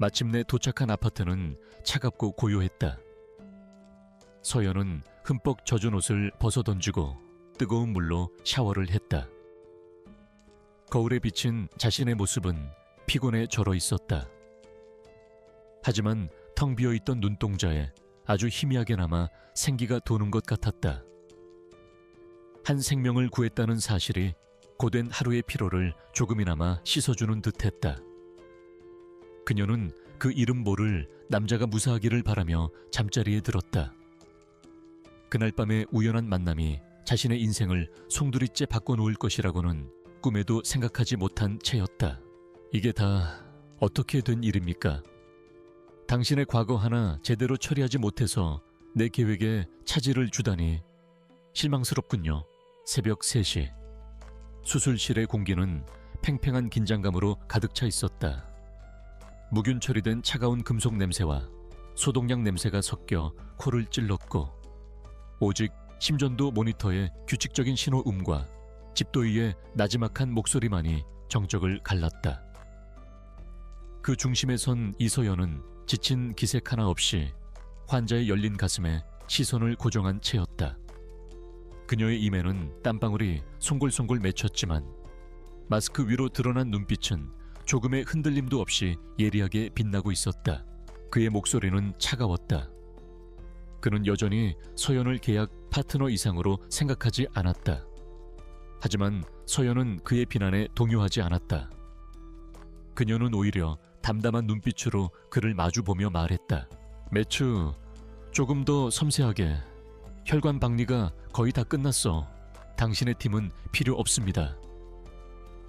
마침내 도착한 아파트는 차갑고 고요했다. 서연은 흠뻑 젖은 옷을 벗어던지고 뜨거운 물로 샤워를 했다. 거울에 비친 자신의 모습은 피곤에 절어 있었다. 하지만 텅 비어있던 눈동자에 아주 희미하게나마 생기가 도는 것 같았다. 한 생명을 구했다는 사실이 고된 하루의 피로를 조금이나마 씻어주는 듯했다. 그녀는 그 이름 모를 남자가 무사하기를 바라며 잠자리에 들었다. 그날 밤의 우연한 만남이 자신의 인생을 송두리째 바꿔놓을 것이라고는 꿈에도 생각하지 못한 채였다. 이게 다 어떻게 된 일입니까? 당신의 과거 하나 제대로 처리하지 못해서 내 계획에 차질을 주다니 실망스럽군요. 새벽 3시. 수술실의 공기는 팽팽한 긴장감으로 가득 차 있었다. 무균 처리된 차가운 금속 냄새와 소독약 냄새가 섞여 코를 찔렀고 오직 심전도 모니터의 규칙적인 신호음과 집도이의 나지막한 목소리만이 정적을 갈랐다. 그 중심에 선 이서연은 지친 기색 하나 없이 환자의 열린 가슴에 시선을 고정한 채였다. 그녀의 입에는 땀방울이 송골송골 맺혔지만 마스크 위로 드러난 눈빛은 조금의 흔들림도 없이 예리하게 빛나고 있었다. 그의 목소리는 차가웠다. 그는 여전히 서연을 계약 파트너 이상으로 생각하지 않았다. 하지만 서연은 그의 비난에 동요하지 않았다. 그녀는 오히려 담담한 눈빛으로 그를 마주보며 말했다. 매추, 조금 더 섬세하게. 혈관 박리가 거의 다 끝났어. 당신의 팀은 필요 없습니다.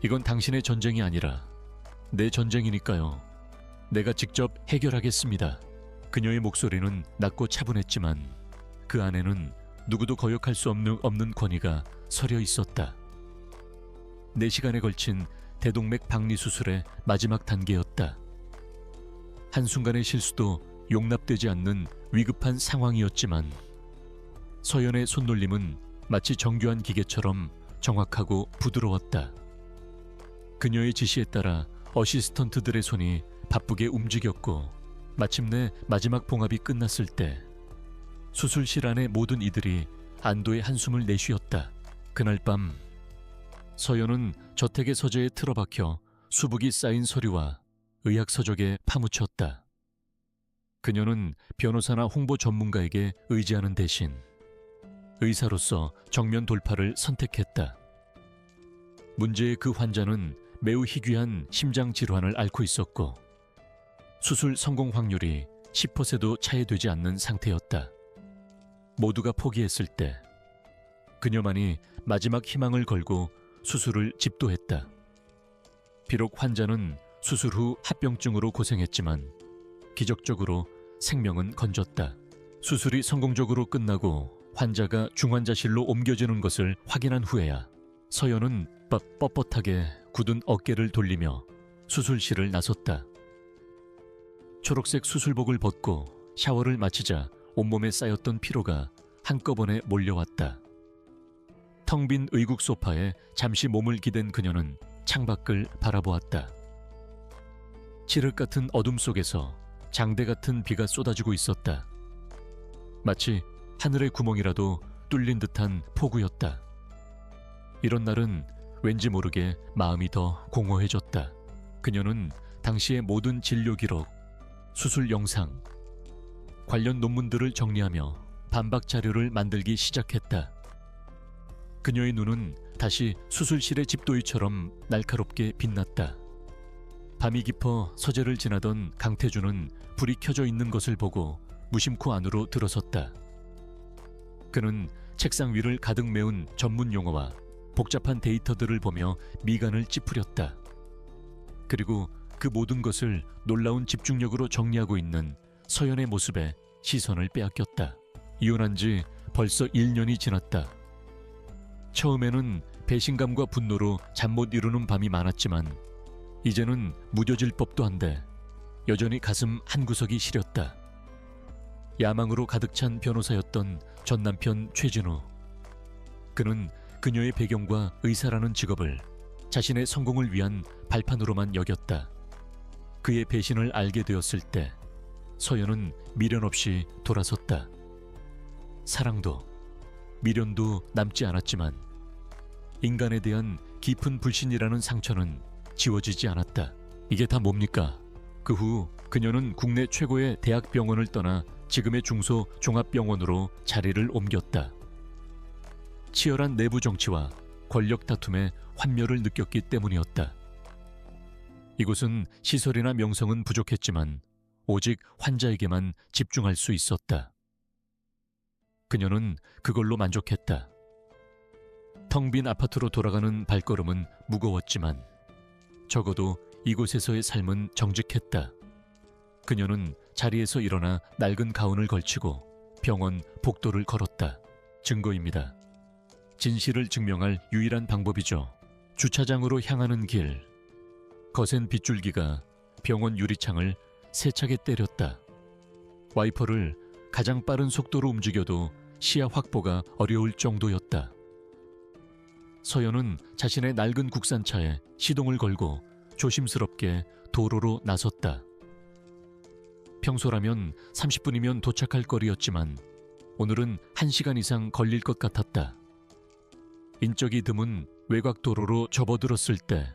이건 당신의 전쟁이 아니라 내 전쟁이니까요. 내가 직접 해결하겠습니다. 그녀의 목소리는 낮고 차분했지만 그 안에는 누구도 거역할 수 없는 권위가 서려 있었다. 4시간에 걸친 대동맥 박리 수술의 마지막 단계였다. 한순간의 실수도 용납되지 않는 위급한 상황이었지만 서연의 손놀림은 마치 정교한 기계처럼 정확하고 부드러웠다. 그녀의 지시에 따라 어시스턴트들의 손이 바쁘게 움직였고 마침내 마지막 봉합이 끝났을 때 수술실 안의 모든 이들이 안도의 한숨을 내쉬었다. 그날 밤 서연은 저택의 서재에 틀어박혀 수북이 쌓인 서류와 의학 서적에 파묻혔다. 그녀는 변호사나 홍보 전문가에게 의지하는 대신 의사로서 정면 돌파를 선택했다. 문제의 그 환자는 매우 희귀한 심장 질환을 앓고 있었고 수술 성공 확률이 10%도 차이 되지 않는 상태였다. 모두가 포기했을 때 그녀만이 마지막 희망을 걸고 수술을 집도했다. 비록 환자는 수술 후 합병증으로 고생했지만 기적적으로 생명은 건졌다. 수술이 성공적으로 끝나고 환자가 중환자실로 옮겨지는 것을 확인한 후에야 서연은 뻣뻣하게 굳은 어깨를 돌리며 수술실을 나섰다. 초록색 수술복을 벗고 샤워를 마치자 온몸에 쌓였던 피로가 한꺼번에 몰려왔다. 텅 빈 의국 소파에 잠시 몸을 기댄 그녀는 창밖을 바라보았다. 칠흑 같은 어둠 속에서 장대 같은 비가 쏟아지고 있었다. 마치 하늘의 구멍이라도 뚫린 듯한 폭우였다. 이런 날은 왠지 모르게 마음이 더 공허해졌다. 그녀는 당시의 모든 진료 기록, 수술 영상, 관련 논문들을 정리하며 반박 자료를 만들기 시작했다. 그녀의 눈은 다시 수술실의 집도이처럼 날카롭게 빛났다. 밤이 깊어 서재를 지나던 강태주는 불이 켜져 있는 것을 보고 무심코 안으로 들어섰다. 그는 책상 위를 가득 메운 전문 용어와 복잡한 데이터들을 보며 미간을 찌푸렸다. 그리고 그 모든 것을 놀라운 집중력으로 정리하고 있는 서연의 모습에 시선을 빼앗겼다. 이혼한 지 벌써 1년이 지났다. 처음에는 배신감과 분노로 잠 못 이루는 밤이 많았지만 이제는 무뎌질 법도 한데 여전히 가슴 한구석이 시렸다. 야망으로 가득 찬 변호사였던 전 남편 최진우. 그는 그녀의 배경과 의사라는 직업을 자신의 성공을 위한 발판으로만 여겼다. 그의 배신을 알게 되었을 때 서연은 미련 없이 돌아섰다. 사랑도 미련도 남지 않았지만 인간에 대한 깊은 불신이라는 상처는 지워지지 않았다. 이게 다 뭡니까? 그 후 그녀는 국내 최고의 대학병원을 떠나 지금의 중소종합병원으로 자리를 옮겼다. 치열한 내부 정치와 권력 다툼에 환멸을 느꼈기 때문이었다. 이곳은 시설이나 명성은 부족했지만 오직 환자에게만 집중할 수 있었다. 그녀는 그걸로 만족했다. 텅 빈 아파트로 돌아가는 발걸음은 무거웠지만 적어도 이곳에서의 삶은 정직했다. 그녀는 자리에서 일어나 낡은 가운을 걸치고 병원 복도를 걸었다. 증거입니다. 진실을 증명할 유일한 방법이죠. 주차장으로 향하는 길. 거센 빗줄기가 병원 유리창을 세차게 때렸다. 와이퍼를 가장 빠른 속도로 움직여도 시야 확보가 어려울 정도였다. 서연은 자신의 낡은 국산차에 시동을 걸고 조심스럽게 도로로 나섰다. 평소라면 30분이면 도착할 거리였지만 오늘은 1시간 이상 걸릴 것 같았다. 인적이 드문 외곽 도로로 접어들었을 때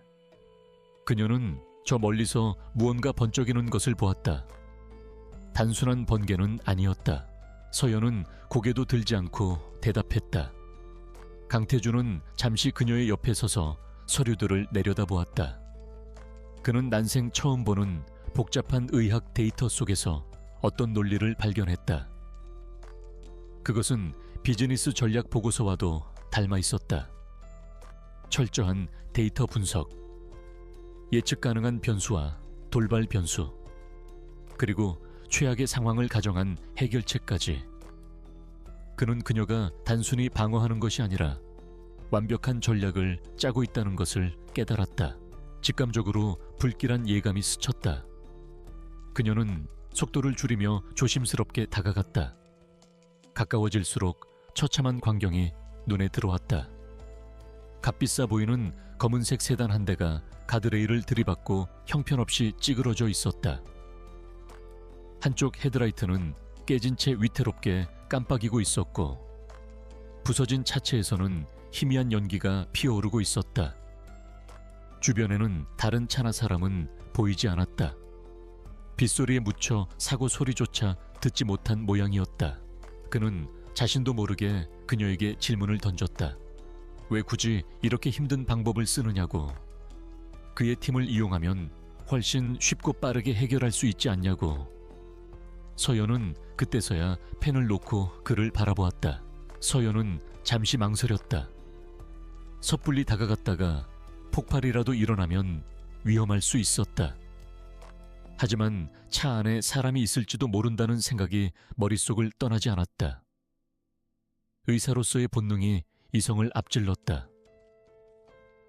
그녀는 저 멀리서 무언가 번쩍이는 것을 보았다. 단순한 번개는 아니었다. 서연은 고개도 들지 않고 대답했다. 강태준은 잠시 그녀의 옆에 서서 서류들을 내려다보았다. 그는 난생 처음 보는 복잡한 의학 데이터 속에서 어떤 논리를 발견했다. 그것은 비즈니스 전략 보고서와도 닮아 있었다. 철저한 데이터 분석, 예측 가능한 변수와 돌발 변수, 그리고 최악의 상황을 가정한 해결책까지. 그는 그녀가 단순히 방어하는 것이 아니라 완벽한 전략을 짜고 있다는 것을 깨달았다. 직감적으로 불길한 예감이 스쳤다. 그녀는 속도를 줄이며 조심스럽게 다가갔다. 가까워질수록 처참한 광경이 눈에 들어왔다. 값비싸 보이는 검은색 세단 한 대가 가드레일을 들이받고 형편없이 찌그러져 있었다. 한쪽 헤드라이트는 깨진 채 위태롭게 깜빡이고 있었고 부서진 차체에서는 희미한 연기가 피어오르고 있었다. 주변에는 다른 차나 사람은 보이지 않았다. 빗소리에 묻혀 사고 소리조차 듣지 못한 모양이었다. 그는 자신도 모르게 그녀에게 질문을 던졌다. 왜 굳이 이렇게 힘든 방법을 쓰느냐고. 그의 팀을 이용하면 훨씬 쉽고 빠르게 해결할 수 있지 않냐고. 서연은 그때서야 펜을 놓고 그를 바라보았다. 서연은 잠시 망설였다. 섣불리 다가갔다가 폭발이라도 일어나면 위험할 수 있었다. 하지만 차 안에 사람이 있을지도 모른다는 생각이 머릿속을 떠나지 않았다. 의사로서의 본능이 이성을 앞질렀다.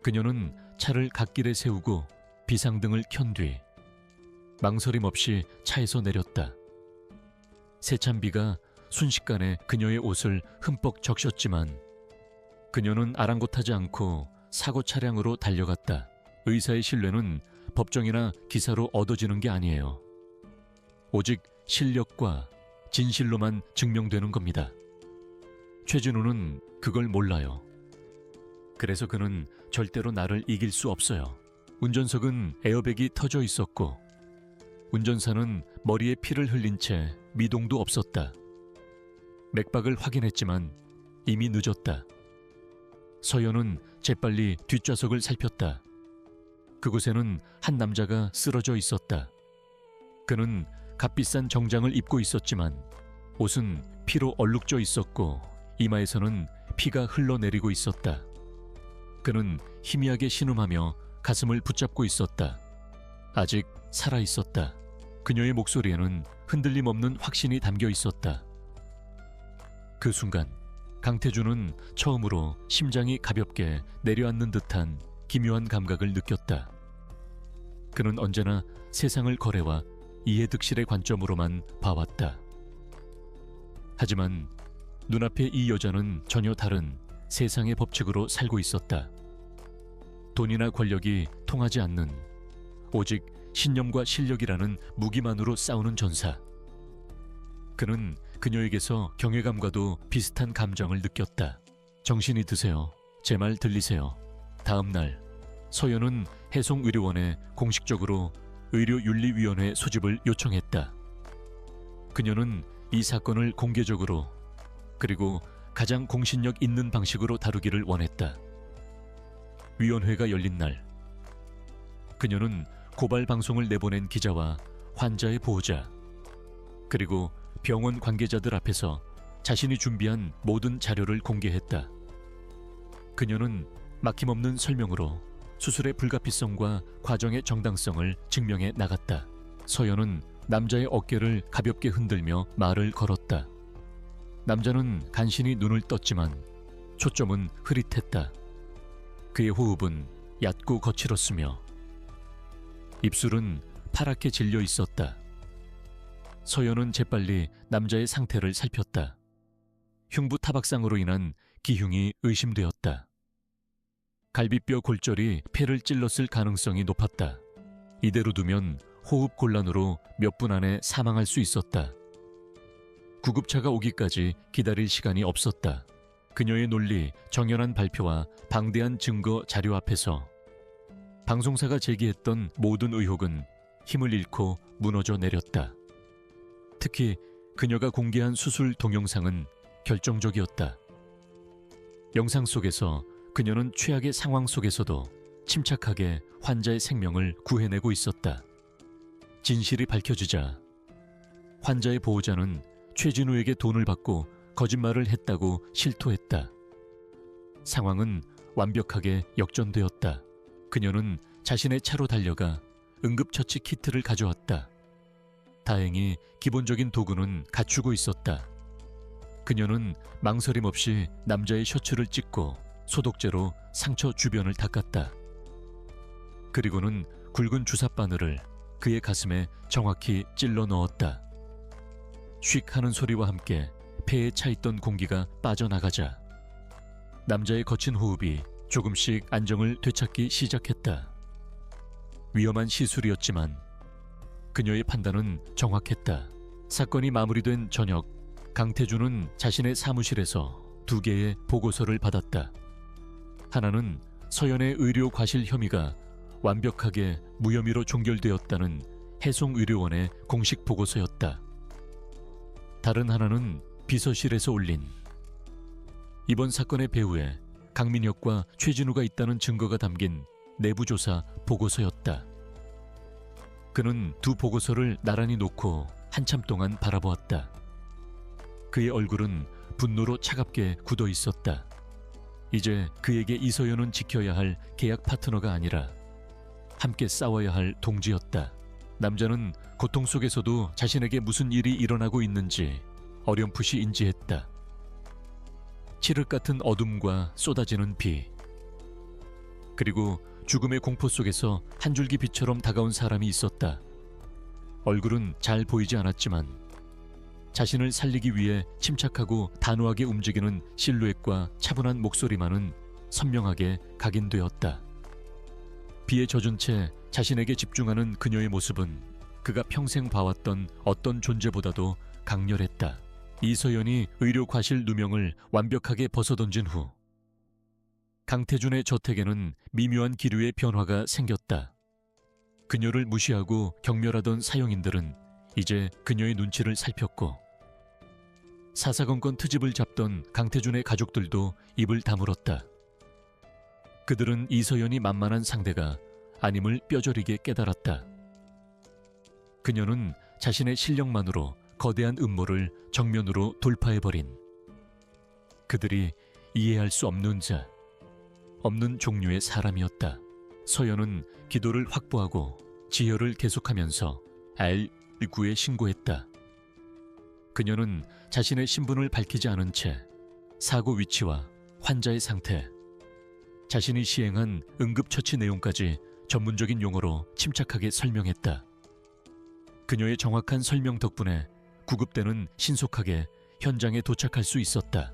그녀는 차를 갓길에 세우고 비상등을 켠 뒤 망설임 없이 차에서 내렸다. 세찬 비가 순식간에 그녀의 옷을 흠뻑 적셨지만 그녀는 아랑곳하지 않고 사고 차량으로 달려갔다. 의사의 신뢰는 법정이나 기사로 얻어지는 게 아니에요. 오직 실력과 진실로만 증명되는 겁니다. 최진우는 그걸 몰라요. 그래서 그는 절대로 나를 이길 수 없어요. 운전석은 에어백이 터져 있었고 운전사는 머리에 피를 흘린 채 미동도 없었다. 맥박을 확인했지만 이미 늦었다. 서연은 재빨리 뒷좌석을 살폈다. 그곳에는 한 남자가 쓰러져 있었다. 그는 값비싼 정장을 입고 있었지만 옷은 피로 얼룩져 있었고 이마에서는 피가 흘러내리고 있었다. 그는 희미하게 신음하며 가슴을 붙잡고 있었다. 아직 살아 있었다. 그녀의 목소리에는 흔들림 없는 확신이 담겨 있었다. 그 순간 강태준은 처음으로 심장이 가볍게 내려앉는 듯한 기묘한 감각을 느꼈다. 그는 언제나 세상을 거래와 이해득실의 관점으로만 봐왔다. 하지만 눈앞의 이 여자는 전혀 다른 세상의 법칙으로 살고 있었다. 돈이나 권력이 통하지 않는 오직 신념과 실력이라는 무기만으로 싸우는 전사. 그는 그녀에게서 경외감과도 비슷한 감정을 느꼈다. 정신이 드세요. 제 말 들리세요. 다음 날 서연은 해송의료원에 공식적으로 의료윤리위원회 소집을 요청했다. 그녀는 이 사건을 공개적으로 그리고 가장 공신력 있는 방식으로 다루기를 원했다. 위원회가 열린 날 그녀는 고발 방송을 내보낸 기자와 환자의 보호자 그리고 병원 관계자들 앞에서 자신이 준비한 모든 자료를 공개했다. 그녀는 막힘없는 설명으로 수술의 불가피성과 과정의 정당성을 증명해 나갔다. 서연은 남자의 어깨를 가볍게 흔들며 말을 걸었다. 남자는 간신히 눈을 떴지만 초점은 흐릿했다. 그의 호흡은 얕고 거칠었으며 입술은 파랗게 질려 있었다. 서연은 재빨리 남자의 상태를 살폈다. 흉부 타박상으로 인한 기흉이 의심되었다. 갈비뼈 골절이 폐를 찔렀을 가능성이 높았다. 이대로 두면 호흡 곤란으로 몇 분 안에 사망할 수 있었다. 구급차가 오기까지 기다릴 시간이 없었다. 그녀의 논리, 정연한 발표와 방대한 증거 자료 앞에서 방송사가 제기했던 모든 의혹은 힘을 잃고 무너져 내렸다. 특히 그녀가 공개한 수술 동영상은 결정적이었다. 영상 속에서 그녀는 최악의 상황 속에서도 침착하게 환자의 생명을 구해내고 있었다. 진실이 밝혀지자 환자의 보호자는 최진우에게 돈을 받고 거짓말을 했다고 실토했다. 상황은 완벽하게 역전되었다. 그녀는 자신의 차로 달려가 응급처치 키트를 가져왔다. 다행히 기본적인 도구는 갖추고 있었다. 그녀는 망설임 없이 남자의 셔츠를 찢고 소독제로 상처 주변을 닦았다. 그리고는 굵은 주사바늘을 그의 가슴에 정확히 찔러 넣었다. 쉭 하는 소리와 함께 폐에 차있던 공기가 빠져나가자 남자의 거친 호흡이 조금씩 안정을 되찾기 시작했다. 위험한 시술이었지만 그녀의 판단은 정확했다. 사건이 마무리된 저녁, 강태준은 자신의 사무실에서 2개의 보고서를 받았다. 하나는 서연의 의료 과실 혐의가 완벽하게 무혐의로 종결되었다는 해송의료원의 공식 보고서였다. 다른 하나는 비서실에서 올린 이번 사건의 배후에 강민혁과 최진우가 있다는 증거가 담긴 내부조사 보고서였다. 그는 2 보고서를 나란히 놓고 한참 동안 바라보았다. 그의 얼굴은 분노로 차갑게 굳어 있었다. 이제 그에게 이서연은 지켜야 할 계약 파트너가 아니라 함께 싸워야 할 동지였다. 남자는 고통 속에서도 자신에게 무슨 일이 일어나고 있는지 어렴풋이 인지했다. 칠흑 같은 어둠과 쏟아지는 비, 그리고 죽음의 공포 속에서 한 줄기 빛처럼 다가온 사람이 있었다. 얼굴은 잘 보이지 않았지만 자신을 살리기 위해 침착하고 단호하게 움직이는 실루엣과 차분한 목소리만은 선명하게 각인되었다. 비에 젖은 채 자신에게 집중하는 그녀의 모습은 그가 평생 봐왔던 어떤 존재보다도 강렬했다. 이서연이 의료 과실 누명을 완벽하게 벗어던진 후 강태준의 저택에는 미묘한 기류의 변화가 생겼다. 그녀를 무시하고 경멸하던 사형인들은 이제 그녀의 눈치를 살폈고 사사건건 트집을 잡던 강태준의 가족들도 입을 다물었다. 그들은 이서연이 만만한 상대가 아님을 뼈저리게 깨달았다. 그녀는 자신의 실력만으로 거대한 음모를 정면으로 돌파해버린 그들이 이해할 수 없는 자, 없는 종류의 사람이었다. 서연은 기도를 확보하고 지혈을 계속하면서 알9에 신고했다. 그녀는 자신의 신분을 밝히지 않은 채 사고 위치와 환자의 상태, 자신이 시행한 응급처치 내용까지 전문적인 용어로 침착하게 설명했다. 그녀의 정확한 설명 덕분에 구급대는 신속하게 현장에 도착할 수 있었다.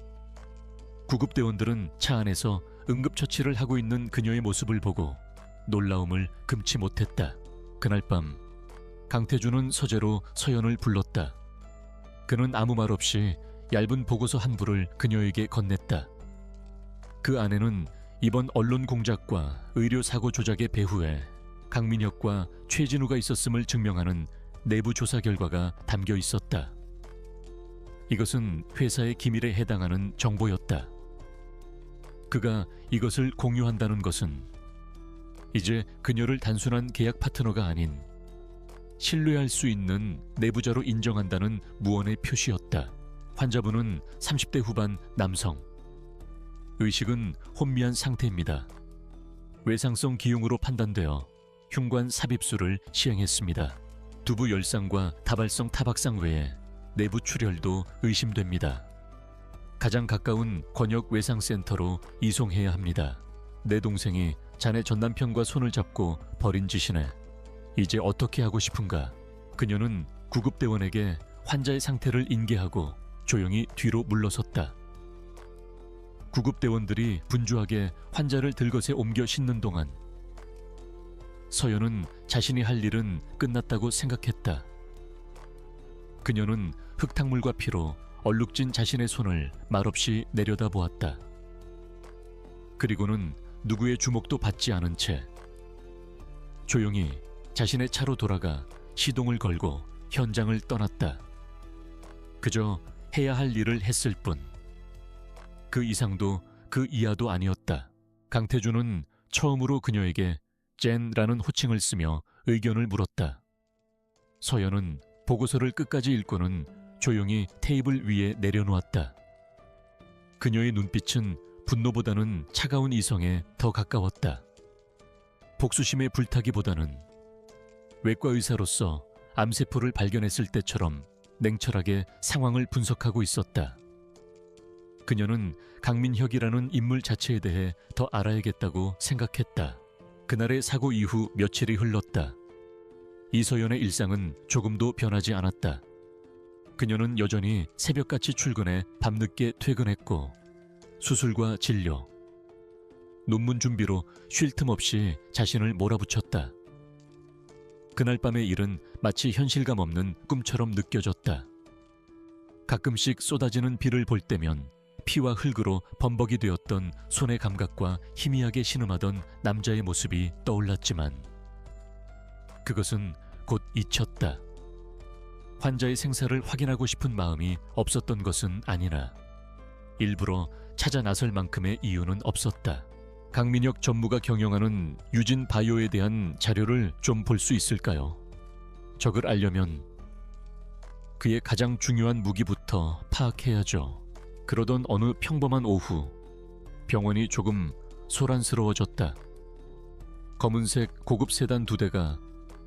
구급대원들은 차 안에서 응급처치를 하고 있는 그녀의 모습을 보고 놀라움을 금치 못했다. 그날 밤 강태준은 서재로 서연을 불렀다. 그는 아무 말 없이 얇은 보고서 한 부를 그녀에게 건넸다. 그 안에는 이번 언론 공작과 의료 사고 조작의 배후에 강민혁과 최진우가 있었음을 증명하는 내부 조사 결과가 담겨 있었다. 이것은 회사의 기밀에 해당하는 정보였다. 그가 이것을 공유한다는 것은 이제 그녀를 단순한 계약 파트너가 아닌 신뢰할 수 있는 내부자로 인정한다는 무언의 표시였다. 환자분은 30대 후반 남성. 의식은 혼미한 상태입니다. 외상성 기흉으로 판단되어 흉관 삽입술을 시행했습니다. 두부 열상과 다발성 타박상 외에 내부 출혈도 의심됩니다. 가장 가까운 권역 외상센터로 이송해야 합니다. 내 동생이 자네 전남편과 손을 잡고 벌인 짓이네. 이제 어떻게 하고 싶은가? 그녀는 구급대원에게 환자의 상태를 인계하고 조용히 뒤로 물러섰다. 구급대원들이 분주하게 환자를 들것에 옮겨 싣는 동안 서연은 자신이 할 일은 끝났다고 생각했다. 그녀는 흙탕물과 피로 얼룩진 자신의 손을 말없이 내려다보았다. 그리고는 누구의 주목도 받지 않은 채 조용히 자신의 차로 돌아가 시동을 걸고 현장을 떠났다. 그저 해야 할 일을 했을 뿐. 그 이상도 그 이하도 아니었다. 강태준은 처음으로 그녀에게 젠라는 호칭을 쓰며 의견을 물었다. 서연은 보고서를 끝까지 읽고는 조용히 테이블 위에 내려놓았다. 그녀의 눈빛은 분노보다는 차가운 이성에 더 가까웠다. 복수심에 불타기보다는 외과 의사로서 암세포를 발견했을 때처럼 냉철하게 상황을 분석하고 있었다. 그녀는 강민혁이라는 인물 자체에 대해 더 알아야겠다고 생각했다. 그날의 사고 이후 며칠이 흘렀다. 이서연의 일상은 조금도 변하지 않았다. 그녀는 여전히 새벽같이 출근해 밤늦게 퇴근했고 수술과 진료, 논문 준비로 쉴 틈 없이 자신을 몰아붙였다. 그날 밤의 일은 마치 현실감 없는 꿈처럼 느껴졌다. 가끔씩 쏟아지는 비를 볼 때면 피와 흙으로 범벅이 되었던 손의 감각과 희미하게 신음하던 남자의 모습이 떠올랐지만 그것은 곧 잊혔다. 환자의 생사를 확인하고 싶은 마음이 없었던 것은 아니나 일부러 찾아 나설 만큼의 이유는 없었다. 강민혁 전무가 경영하는 유진 바이오에 대한 자료를 좀 볼 수 있을까요? 적을 알려면 그의 가장 중요한 무기부터 파악해야죠. 그러던 어느 평범한 오후, 병원이 조금 소란스러워졌다. 검은색 고급 세단 2대가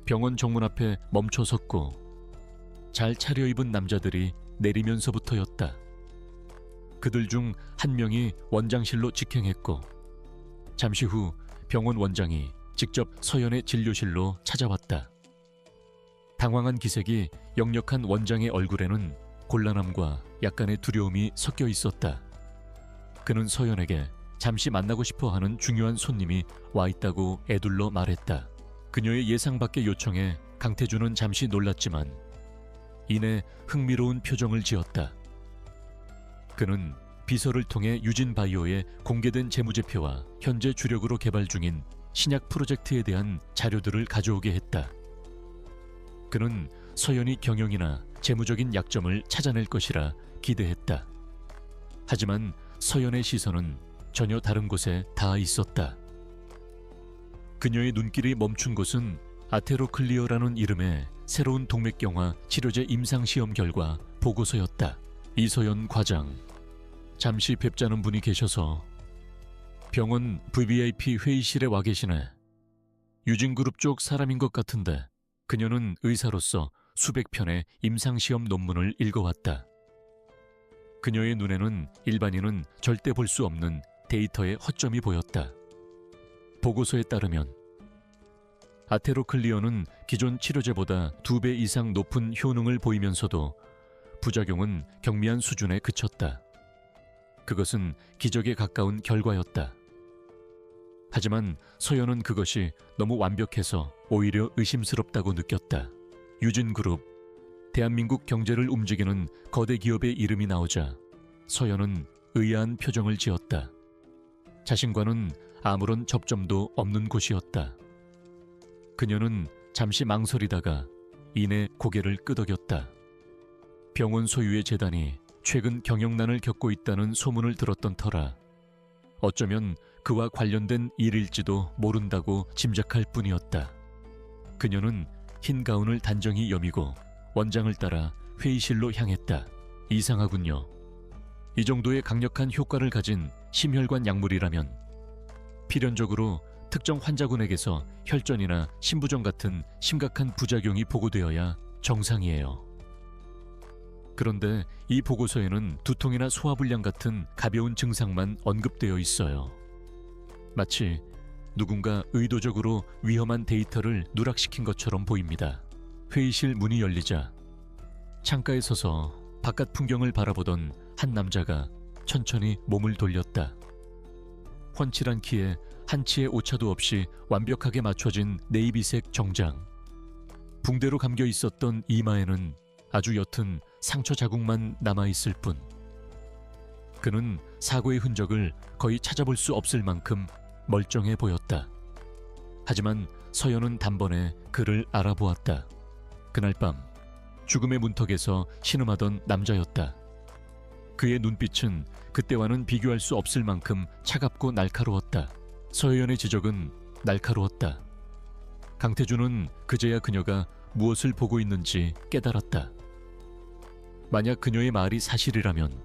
병원 정문 앞에 멈춰 섰고 잘 차려입은 남자들이 내리면서부터였다. 그들 중 한 명이 원장실로 직행했고 잠시 후 병원 원장이 직접 서연의 진료실로 찾아왔다. 당황한 기색이 역력한 원장의 얼굴에는 곤란함과 약간의 두려움이 섞여 있었다. 그는 서연에게 잠시 만나고 싶어 하는 중요한 손님이 와 있다고 애둘러 말했다. 그녀의 예상 밖의 요청에 강태준은 잠시 놀랐지만 이내 흥미로운 표정을 지었다. 그는 비서를 통해 유진바이오의 공개된 재무제표와 현재 주력으로 개발 중인 신약 프로젝트에 대한 자료들을 가져오게 했다. 그는 서연이 경영이나 재무적인 약점을 찾아낼 것이라 기대했다. 하지만 서연의 시선은 전혀 다른 곳에 닿아 있었다. 그녀의 눈길이 멈춘 곳은 아테로클리어라는 이름의 새로운 동맥경화 치료제 임상시험 결과 보고서였다. 이서연 과장, 잠시 뵙자는 분이 계셔서. 병원 VVIP 회의실에 와 계시네. 유진그룹 쪽 사람인 것 같은데. 그녀는 의사로서 수백 편의 임상시험 논문을 읽어왔다. 그녀의 눈에는 일반인은 절대 볼 수 없는 데이터의 허점이 보였다. 보고서에 따르면 아테로클리어는 기존 치료제보다 2배 이상 높은 효능을 보이면서도 부작용은 경미한 수준에 그쳤다. 그것은 기적에 가까운 결과였다. 하지만 서연은 그것이 너무 완벽해서 오히려 의심스럽다고 느꼈다. 유진그룹, 대한민국 경제를 움직이는 거대 기업의 이름이 나오자 서연은 의아한 표정을 지었다. 자신과는 아무런 접점도 없는 곳이었다. 그녀는 잠시 망설이다가 이내 고개를 끄덕였다. 병원 소유의 재단이 최근 경영난을 겪고 있다는 소문을 들었던 터라 어쩌면 그와 관련된 일일지도 모른다고 짐작할 뿐이었다. 그녀는 흰 가운을 단정히 여미고 원장을 따라 회의실로 향했다. 이상하군요. 이 정도의 강력한 효과를 가진 심혈관 약물이라면 필연적으로 특정 환자군에게서 혈전이나 심부전 같은 심각한 부작용이 보고되어야 정상이에요. 그런데 이 보고서에는 두통이나 소화불량 같은 가벼운 증상만 언급되어 있어요. 마치 누군가 의도적으로 위험한 데이터를 누락시킨 것처럼 보입니다. 회의실 문이 열리자 창가에 서서 바깥 풍경을 바라보던 한 남자가 천천히 몸을 돌렸다. 훤칠한 키에 한치의 오차도 없이 완벽하게 맞춰진 네이비색 정장. 붕대로 감겨 있었던 이마에는 아주 옅은 상처 자국만 남아있을 뿐. 그는 사고의 흔적을 거의 찾아볼 수 없을 만큼 멀쩡해 보였다. 하지만 서연은 단번에 그를 알아보았다. 그날 밤 죽음의 문턱에서 신음하던 남자였다. 그의 눈빛은 그때와는 비교할 수 없을 만큼 차갑고 날카로웠다. 서연의 지적은 날카로웠다. 강태준은 그제야 그녀가 무엇을 보고 있는지 깨달았다. 만약 그녀의 말이 사실이라면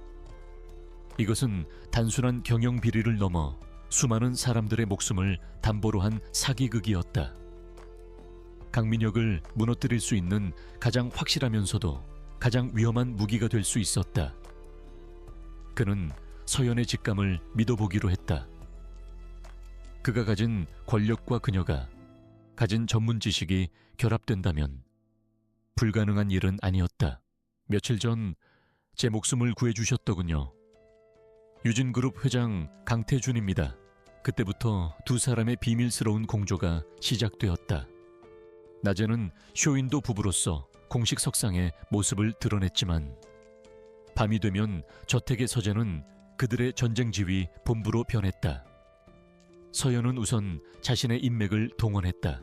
이것은 단순한 경영 비리를 넘어 수많은 사람들의 목숨을 담보로 한 사기극이었다. 강민혁을 무너뜨릴 수 있는 가장 확실하면서도 가장 위험한 무기가 될 수 있었다. 그는 서연의 직감을 믿어보기로 했다. 그가 가진 권력과 그녀가 가진 전문 지식이 결합된다면 불가능한 일은 아니었다. 며칠 전 제 목숨을 구해주셨더군요. 유진그룹 회장 강태준입니다. 그때부터 두 사람의 비밀스러운 공조가 시작되었다. 낮에는 쇼윈도 부부로서 공식 석상에 모습을 드러냈지만 밤이 되면 저택의 서재는 그들의 전쟁지휘 본부로 변했다. 서연은 우선 자신의 인맥을 동원했다.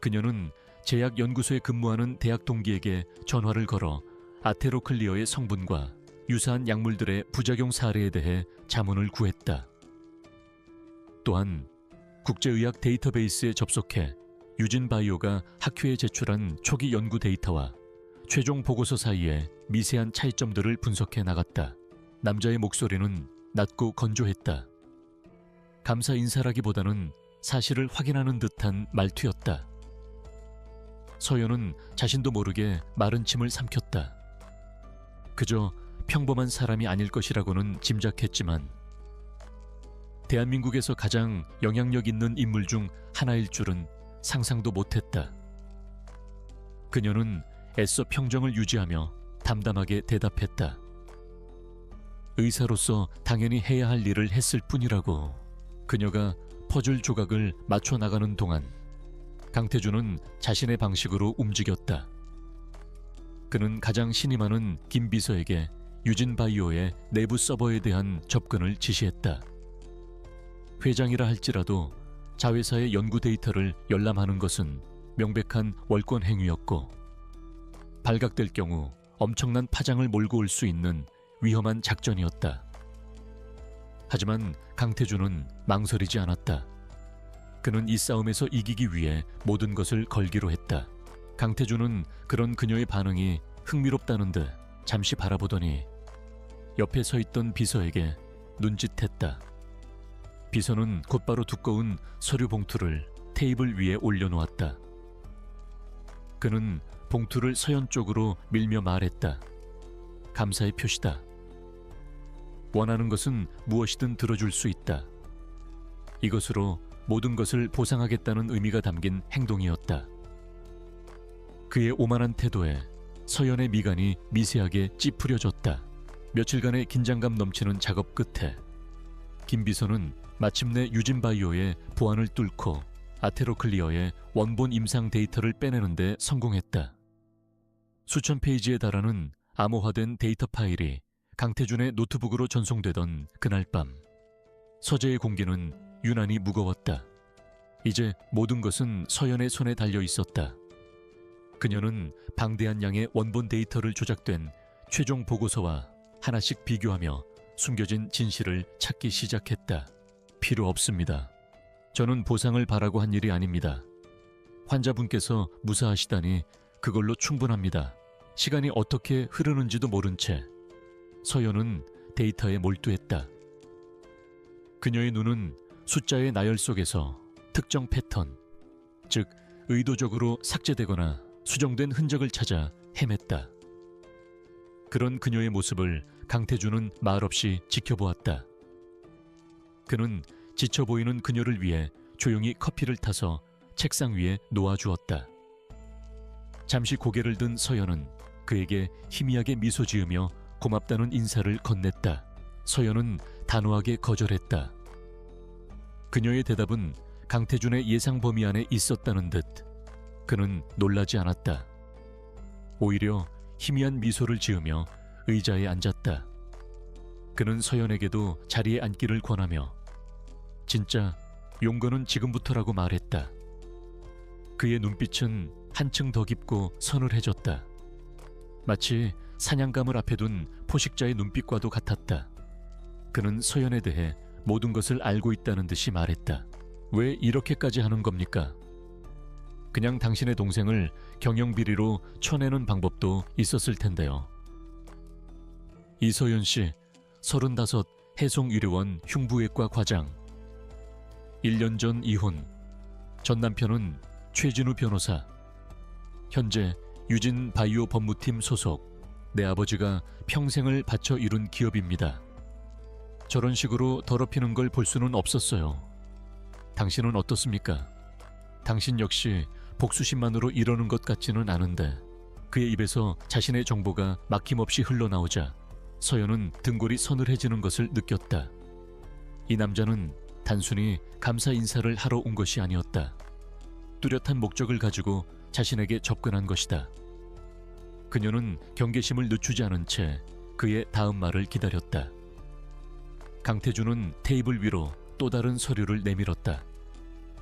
그녀는 제약연구소에 근무하는 대학 동기에게 전화를 걸어 아테로클리어의 성분과 유사한 약물들의 부작용 사례에 대해 자문을 구했다. 또한 국제의학 데이터베이스에 접속해 유진바이오가 학회에 제출한 초기 연구 데이터와 최종 보고서 사이에 미세한 차이점들을 분석해 나갔다. 남자의 목소리는 낮고 건조했다. 감사 인사라기보다는 사실을 확인하는 듯한 말투였다. 서연은 자신도 모르게 마른 침을 삼켰다. 그저 평범한 사람이 아닐 것이라고는 짐작했지만 대한민국에서 가장 영향력 있는 인물 중 하나일 줄은 상상도 못했다. 그녀는 애써 평정을 유지하며 담담하게 대답했다. 의사로서 당연히 해야 할 일을 했을 뿐이라고. 그녀가 퍼즐 조각을 맞춰 나가는 동안 강태준은 자신의 방식으로 움직였다. 그는 가장 신이 많은 김 비서에게 유진바이오의 내부 서버에 대한 접근을 지시했다. 회장이라 할지라도 자회사의 연구 데이터를 열람하는 것은 명백한 월권 행위였고 발각될 경우 엄청난 파장을 몰고 올 수 있는 위험한 작전이었다. 하지만 강태준은 망설이지 않았다. 그는 이 싸움에서 이기기 위해 모든 것을 걸기로 했다. 강태준은 그런 그녀의 반응이 흥미롭다는 듯 잠시 바라보더니 옆에 서 있던 비서에게 눈짓했다. 비서는 곧바로 두꺼운 서류 봉투를 테이블 위에 올려놓았다. 그는 봉투를 서연 쪽으로 밀며 말했다. 감사의 표시다. 원하는 것은 무엇이든 들어줄 수 있다. 이것으로 모든 것을 보상하겠다는 의미가 담긴 행동이었다. 그의 오만한 태도에 서연의 미간이 미세하게 찌푸려졌다. 며칠간의 긴장감 넘치는 작업 끝에 김 비서는 마침내 유진바이오의 보안을 뚫고 아테로클리어의 원본 임상 데이터를 빼내는데 성공했다. 수천 페이지에 달하는 암호화된 데이터 파일이 강태준의 노트북으로 전송되던 그날 밤, 서재의 공기는 유난히 무거웠다. 이제 모든 것은 서연의 손에 달려 있었다. 그녀는 방대한 양의 원본 데이터를 조작된 최종 보고서와 하나씩 비교하며 숨겨진 진실을 찾기 시작했다. 필요 없습니다. 저는 보상을 바라고 한 일이 아닙니다. 환자분께서 무사하시다니 그걸로 충분합니다. 시간이 어떻게 흐르는지도 모른 채 서연은 데이터에 몰두했다. 그녀의 눈은 숫자의 나열 속에서 특정 패턴, 즉 의도적으로 삭제되거나 수정된 흔적을 찾아 헤맸다. 그런 그녀의 모습을 강태준은 말없이 지켜보았다. 그는 지쳐 보이는 그녀를 위해 조용히 커피를 타서 책상 위에 놓아주었다. 잠시 고개를 든 서연은 그에게 희미하게 미소 지으며 고맙다는 인사를 건넸다. 서연은 단호하게 거절했다. 그녀의 대답은 강태준의 예상 범위 안에 있었다는 듯 그는 놀라지 않았다. 오히려 희미한 미소를 지으며 의자에 앉았다. 그는 서연에게도 자리에 앉기를 권하며 진짜 용건은 지금부터라고 말했다. 그의 눈빛은 한층 더 깊고 서늘해졌다. 마치 사냥감을 앞에 둔 포식자의 눈빛과도 같았다. 그는 서연에 대해 모든 것을 알고 있다는 듯이 말했다. 왜 이렇게까지 하는 겁니까? 그냥 당신의 동생을 경영비리로 쳐내는 방법도 있었을 텐데요. 이서연 씨, 35, 해송의료원 흉부외과 과장. 1년 전 이혼. 전 남편은 최진우 변호사. 현재 유진 바이오 법무팀 소속. 내 아버지가 평생을 바쳐 이룬 기업입니다. 저런 식으로 더럽히는 걸 볼 수는 없었어요. 당신은 어떻습니까? 당신 역시 복수심만으로 이러는 것 같지는 않은데. 그의 입에서 자신의 정보가 막힘없이 흘러나오자 서연은 등골이 서늘해지는 것을 느꼈다. 이 남자는 단순히 감사 인사를 하러 온 것이 아니었다. 뚜렷한 목적을 가지고 자신에게 접근한 것이다. 그녀는 경계심을 늦추지 않은 채 그의 다음 말을 기다렸다. 강태준은 테이블 위로 또 다른 서류를 내밀었다.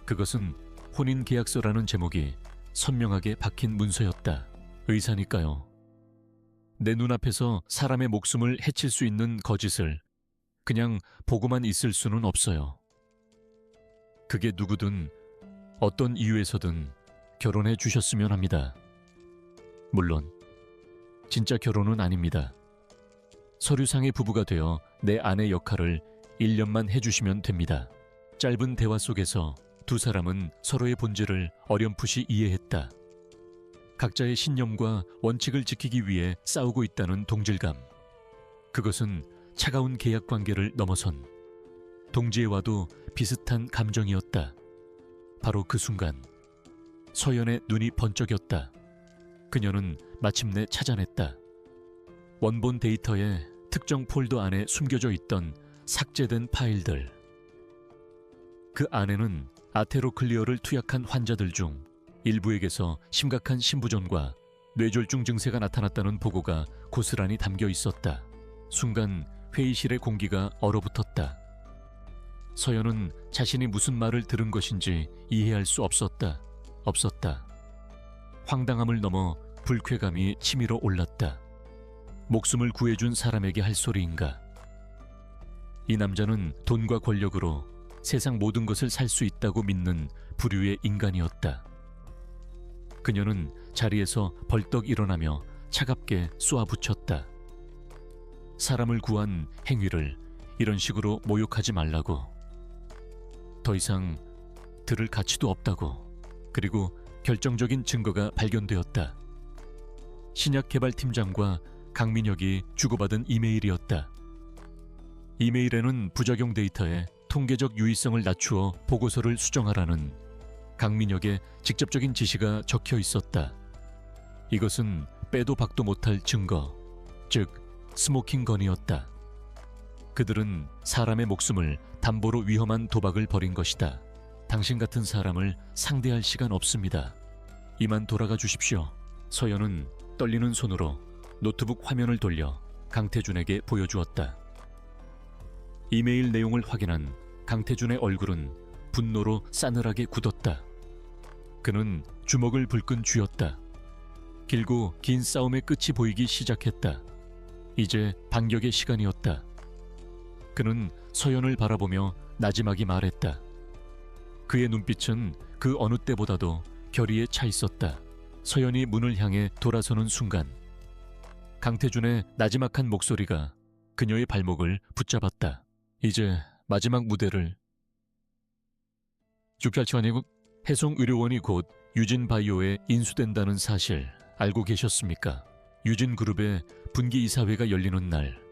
그것은 혼인계약서라는 제목이 선명하게 박힌 문서였다. 의사니까요. 내 눈앞에서 사람의 목숨을 해칠 수 있는 거짓을 그냥 보고만 있을 수는 없어요. 그게 누구든 어떤 이유에서든 결혼해 주셨으면 합니다. 물론 진짜 결혼은 아닙니다. 서류상의 부부가 되어 내 아내 역할을 1년만 해주시면 됩니다. 짧은 대화 속에서 두 사람은 서로의 본질을 어렴풋이 이해했다. 각자의 신념과 원칙을 지키기 위해 싸우고 있다는 동질감. 그것은 차가운 계약 관계를 넘어선 동지애와도 비슷한 감정이었다. 바로 그 순간 서연의 눈이 번쩍였다. 그녀는 마침내 찾아냈다. 원본 데이터의 특정 폴더 안에 숨겨져 있던 삭제된 파일들. 그 안에는 아테로클리어를 투약한 환자들 중 일부에게서 심각한 심부전과 뇌졸중 증세가 나타났다는 보고가 고스란히 담겨 있었다. 순간 회의실의 공기가 얼어붙었다. 서연은 자신이 무슨 말을 들은 것인지 이해할 수 없었다. 황당함을 넘어 불쾌감이 치밀어 올랐다. 목숨을 구해준 사람에게 할 소리인가? 이 남자는 돈과 권력으로 세상 모든 것을 살 수 있다고 믿는 부류의 인간이었다. 그녀는 자리에서 벌떡 일어나며 차갑게 쏘아붙였다. 사람을 구한 행위를 이런 식으로 모욕하지 말라고. 더 이상 들을 가치도 없다고. 그리고 결정적인 증거가 발견되었다. 신약개발팀장과 강민혁이 주고받은 이메일이었다. 이메일에는 부작용 데이터에 통계적 유의성을 낮추어 보고서를 수정하라는 강민혁의 직접적인 지시가 적혀 있었다. 이것은 빼도 박도 못할 증거, 즉 스모킹건이었다. 그들은 사람의 목숨을 담보로 위험한 도박을 벌인 것이다. 당신 같은 사람을 상대할 시간 없습니다. 이만 돌아가 주십시오. 서연은 떨리는 손으로 노트북 화면을 돌려 강태준에게 보여주었다. 이메일 내용을 확인한 강태준의 얼굴은 분노로 싸늘하게 굳었다. 그는 주먹을 불끈 쥐었다. 길고 긴 싸움의 끝이 보이기 시작했다. 이제 반격의 시간이었다. 그는 서연을 바라보며 나지막이 말했다. 그의 눈빛은 그 어느 때보다도 결의에 차 있었다. 서연이 문을 향해 돌아서는 순간 강태준의 나지막한 목소리가 그녀의 발목을 붙잡았다. 이제 마지막 무대를. 죽살치환이국 해송의료원이 곧 유진바이오에 인수된다는 사실 알고 계셨습니까? 유진그룹의 분기이사회가 열리는 날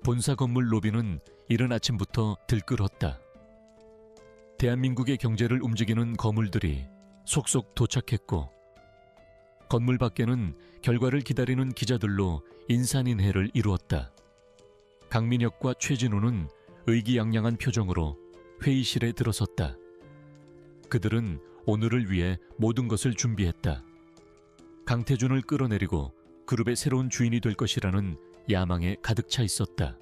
본사 건물 로비는 이른 아침부터 들끓었다. 대한민국의 경제를 움직이는 거물들이 속속 도착했고 건물 밖에는 결과를 기다리는 기자들로 인산인해를 이루었다. 강민혁과 최진우는 의기양양한 표정으로 회의실에 들어섰다. 그들은 오늘을 위해 모든 것을 준비했다. 강태준을 끌어내리고 그룹의 새로운 주인이 될 것이라는 야망에 가득 차 있었다.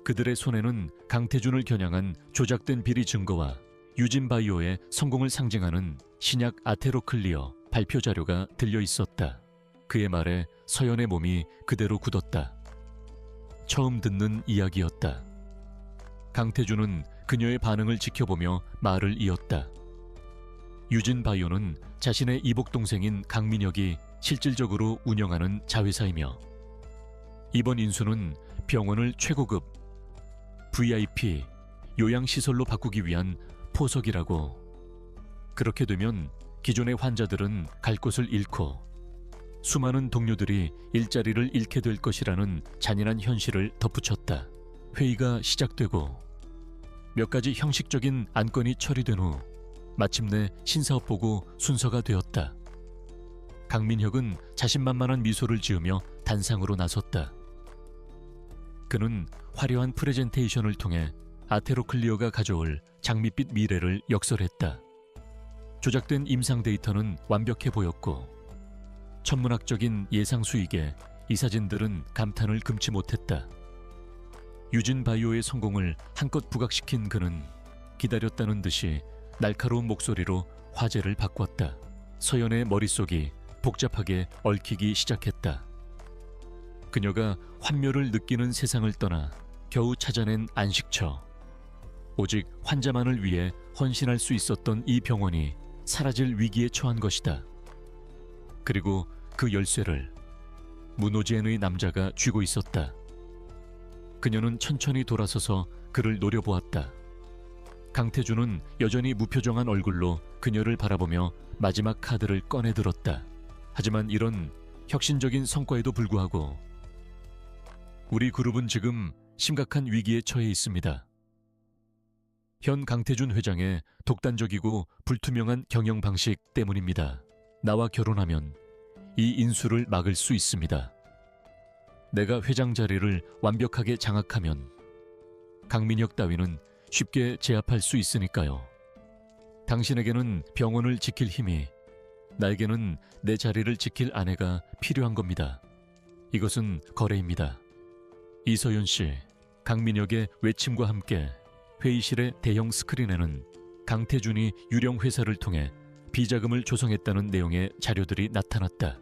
그들의 손에는 강태준을 겨냥한 조작된 비리 증거와 유진바이오의 성공을 상징하는 신약 아테로클리어 발표 자료가 들려 있었다. 그의 말에 서연의 몸이 그대로 굳었다. 처음 듣는 이야기였다. 강태준은 그녀의 반응을 지켜보며 말을 이었다. 유진바이오는 자신의 이복동생인 강민혁이 실질적으로 운영하는 자회사이며 이번 인수는 병원을 최고급 VIP 요양시설로 바꾸기 위한 포석이라고. 그렇게 되면 기존의 환자들은 갈 곳을 잃고 수많은 동료들이 일자리를 잃게 될 것이라는 잔인한 현실을 덧붙였다. 회의가 시작되고 몇 가지 형식적인 안건이 처리된 후 마침내 신사업 보고 순서가 되었다. 강민혁은 자신만만한 미소를 지으며 단상으로 나섰다. 그는 화려한 프레젠테이션을 통해 아테로클리어가 가져올 장밋빛 미래를 역설했다. 조작된 임상 데이터는 완벽해 보였고 천문학적인 예상 수익에 이사진들은 감탄을 금치 못했다. 유진바이오의 성공을 한껏 부각시킨 그는 기다렸다는 듯이 날카로운 목소리로 화제를 바꿨다. 서연의 머릿속이 복잡하게 얽히기 시작했다. 그녀가 환멸을 느끼는 세상을 떠나 겨우 찾아낸 안식처. 오직 환자만을 위해 헌신할 수 있었던 이 병원이 사라질 위기에 처한 것이다. 그리고 그 열쇠를 문호지엔의 남자가 쥐고 있었다. 그녀는 천천히 돌아서서 그를 노려보았다. 강태준은 여전히 무표정한 얼굴로 그녀를 바라보며 마지막 카드를 꺼내들었다. 하지만 이런 혁신적인 성과에도 불구하고 우리 그룹은 지금 심각한 위기에 처해 있습니다. 현 강태준 회장의 독단적이고 불투명한 경영 방식 때문입니다. 나와 결혼하면 이 인수를 막을 수 있습니다. 내가 회장 자리를 완벽하게 장악하면 강민혁 따위는 쉽게 제압할 수 있으니까요. 당신에게는 병원을 지킬 힘이, 나에게는 내 자리를 지킬 아내가 필요한 겁니다. 이것은 거래입니다. 이서연 씨, 강민혁의 외침과 함께 회의실의 대형 스크린에는 강태준이 유령 회사를 통해 비자금을 조성했다는 내용의 자료들이 나타났다.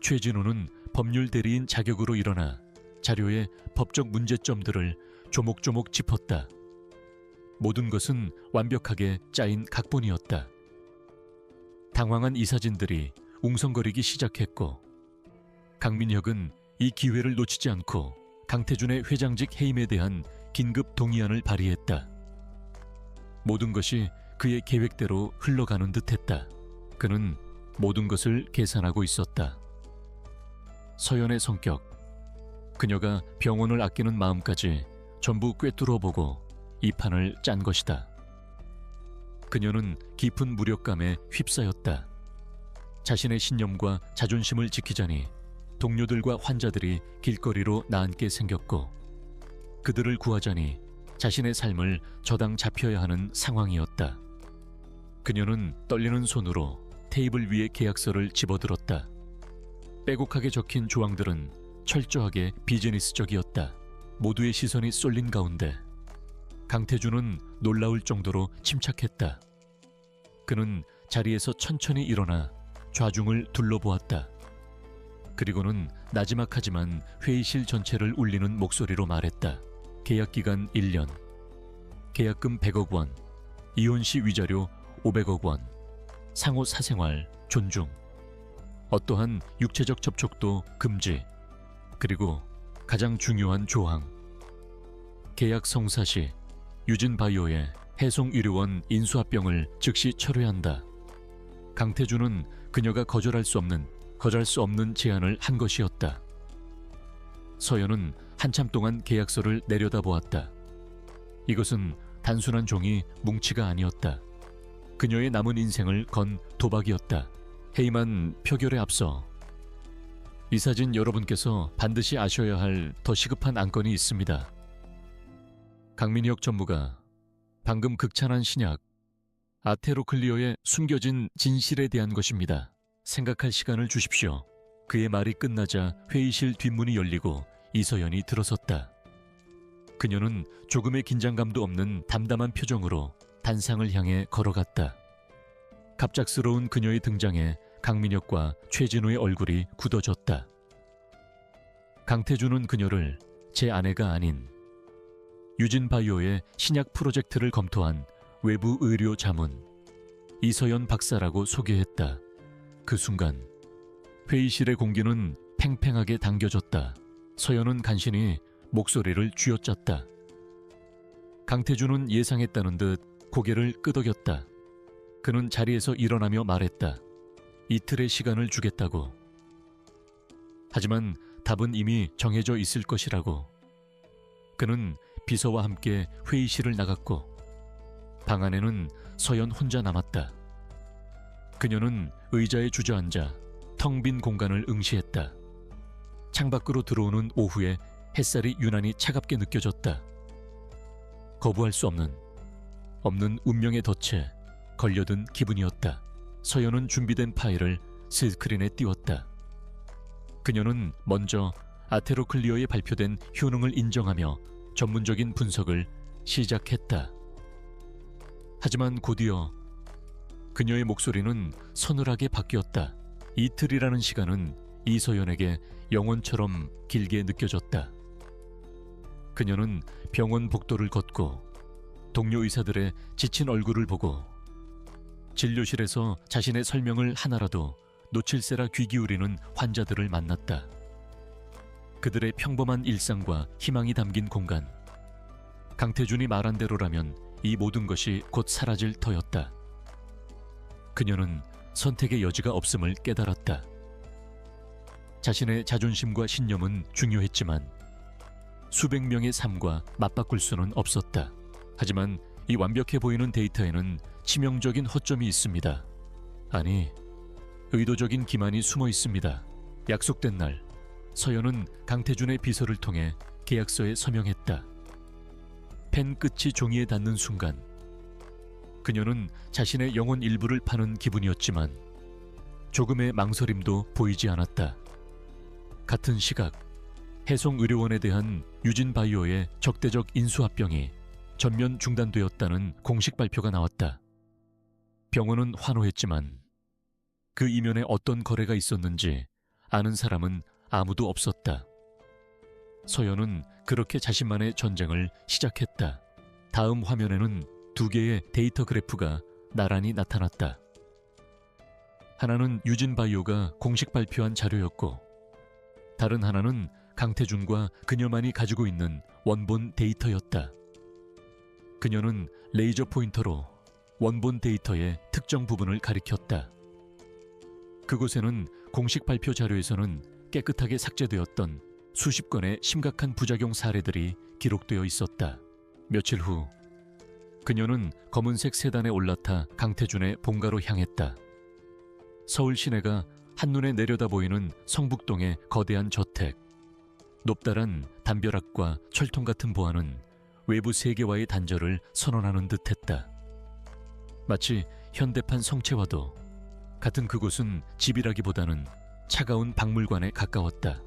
최진우는 법률 대리인 자격으로 일어나 자료의 법적 문제점들을 조목조목 짚었다. 모든 것은 완벽하게 짜인 각본이었다. 당황한 이사진들이 웅성거리기 시작했고 강민혁은 이 기회를 놓치지 않고 강태준의 회장직 해임에 대한 긴급 동의안을 발의했다. 모든 것이 그의 계획대로 흘러가는 듯했다. 그는 모든 것을 계산하고 있었다. 서연의 성격, 그녀가 병원을 아끼는 마음까지 전부 꿰뚫어보고 이 판을 짠 것이다. 그녀는 깊은 무력감에 휩싸였다. 자신의 신념과 자존심을 지키자니 동료들과 환자들이 길거리로 나앉게 생겼고 그들을 구하자니 자신의 삶을 저당 잡혀야 하는 상황이었다. 그녀는 떨리는 손으로 테이블 위에 계약서를 집어들었다. 빼곡하게 적힌 조항들은 철저하게 비즈니스적이었다. 모두의 시선이 쏠린 가운데 강태준은 놀라울 정도로 침착했다. 그는 자리에서 천천히 일어나 좌중을 둘러보았다. 그리고는 나지막하지만 회의실 전체를 울리는 목소리로 말했다. 계약기간 1년, 계약금 100억 원, 이혼 시 위자료 500억 원, 상호 사생활 존중, 어떠한 육체적 접촉도 금지, 그리고 가장 중요한 조항, 계약 성사 시 유진바이오의 해송의료원 인수합병을 즉시 철회한다. 강태준은 그녀가 거절할 수 없는 제안을 한 것이었다. 서연은 한참 동안 계약서를 내려다보았다. 이것은 단순한 종이 뭉치가 아니었다. 그녀의 남은 인생을 건 도박이었다. 해이만 표결에 앞서 이 사진 여러분께서 반드시 아셔야 할 더 시급한 안건이 있습니다. 강민혁 전무가 방금 극찬한 신약 아테로클리오의 숨겨진 진실에 대한 것입니다. 생각할 시간을 주십시오. 그의 말이 끝나자 회의실 뒷문이 열리고 이서연이 들어섰다. 그녀는 조금의 긴장감도 없는 담담한 표정으로 단상을 향해 걸어갔다. 갑작스러운 그녀의 등장에 강민혁과 최진우의 얼굴이 굳어졌다. 강태준은 그녀를 제 아내가 아닌 유진바이오의 신약 프로젝트를 검토한 외부 의료 자문 이서연 박사라고 소개했다. 그 순간 회의실의 공기는 팽팽하게 당겨졌다. 서연은 간신히 목소리를 쥐어짰다. 강태준은 예상했다는 듯 고개를 끄덕였다. 그는 자리에서 일어나며 말했다. 이틀의 시간을 주겠다고. 하지만 답은 이미 정해져 있을 것이라고. 그는 비서와 함께 회의실을 나갔고 방 안에는 서연 혼자 남았다. 그녀는 의자에 주저앉아 텅 빈 공간을 응시했다. 창밖으로 들어오는 오후에 햇살이 유난히 차갑게 느껴졌다. 거부할 수 없는 운명의 덫에 걸려든 기분이었다. 서연은 준비된 파일을 스크린에 띄웠다. 그녀는 먼저 아테로클리오에 발표된 효능을 인정하며 전문적인 분석을 시작했다. 하지만 곧이어 그녀의 목소리는 서늘하게 바뀌었다. 이틀이라는 시간은 이서연에게 영원처럼 길게 느껴졌다. 그녀는 병원 복도를 걷고 동료 의사들의 지친 얼굴을 보고 진료실에서 자신의 설명을 하나라도 놓칠세라 귀 기울이는 환자들을 만났다. 그들의 평범한 일상과 희망이 담긴 공간. 강태준이 말한 대로라면 이 모든 것이 곧 사라질 터였다. 그녀는 선택의 여지가 없음을 깨달았다. 자신의 자존심과 신념은 중요했지만 수백 명의 삶과 맞바꿀 수는 없었다. 하지만 이 완벽해 보이는 데이터에는 치명적인 허점이 있습니다. 아니, 의도적인 기만이 숨어 있습니다. 약속된 날, 서연은 강태준의 비서를 통해 계약서에 서명했다. 펜 끝이 종이에 닿는 순간 그녀는 자신의 영혼 일부를 파는 기분이었지만 조금의 망설임도 보이지 않았다. 같은 시각 해송의료원에 대한 유진바이오의 적대적 인수합병이 전면 중단되었다는 공식 발표가 나왔다. 병원은 환호했지만 그 이면에 어떤 거래가 있었는지 아는 사람은 아무도 없었다. 서연은 그렇게 자신만의 전쟁을 시작했다. 다음 화면에는 두 개의 데이터 그래프가 나란히 나타났다. 하나는 유진바이오가 공식 발표한 자료였고 다른 하나는 강태준과 그녀만이 가지고 있는 원본 데이터였다. 그녀는 레이저 포인터로 원본 데이터의 특정 부분을 가리켰다. 그곳에는 공식 발표 자료에서는 깨끗하게 삭제되었던 수십 건의 심각한 부작용 사례들이 기록되어 있었다. 며칠 후 그녀는 검은색 세단에 올라타 강태준의 본가로 향했다. 서울 시내가 한눈에 내려다 보이는 성북동의 거대한 저택. 높다란 담벼락과 철통 같은 보안은 외부 세계와의 단절을 선언하는 듯했다. 마치 현대판 성채와도 같은 그곳은 집이라기보다는 차가운 박물관에 가까웠다.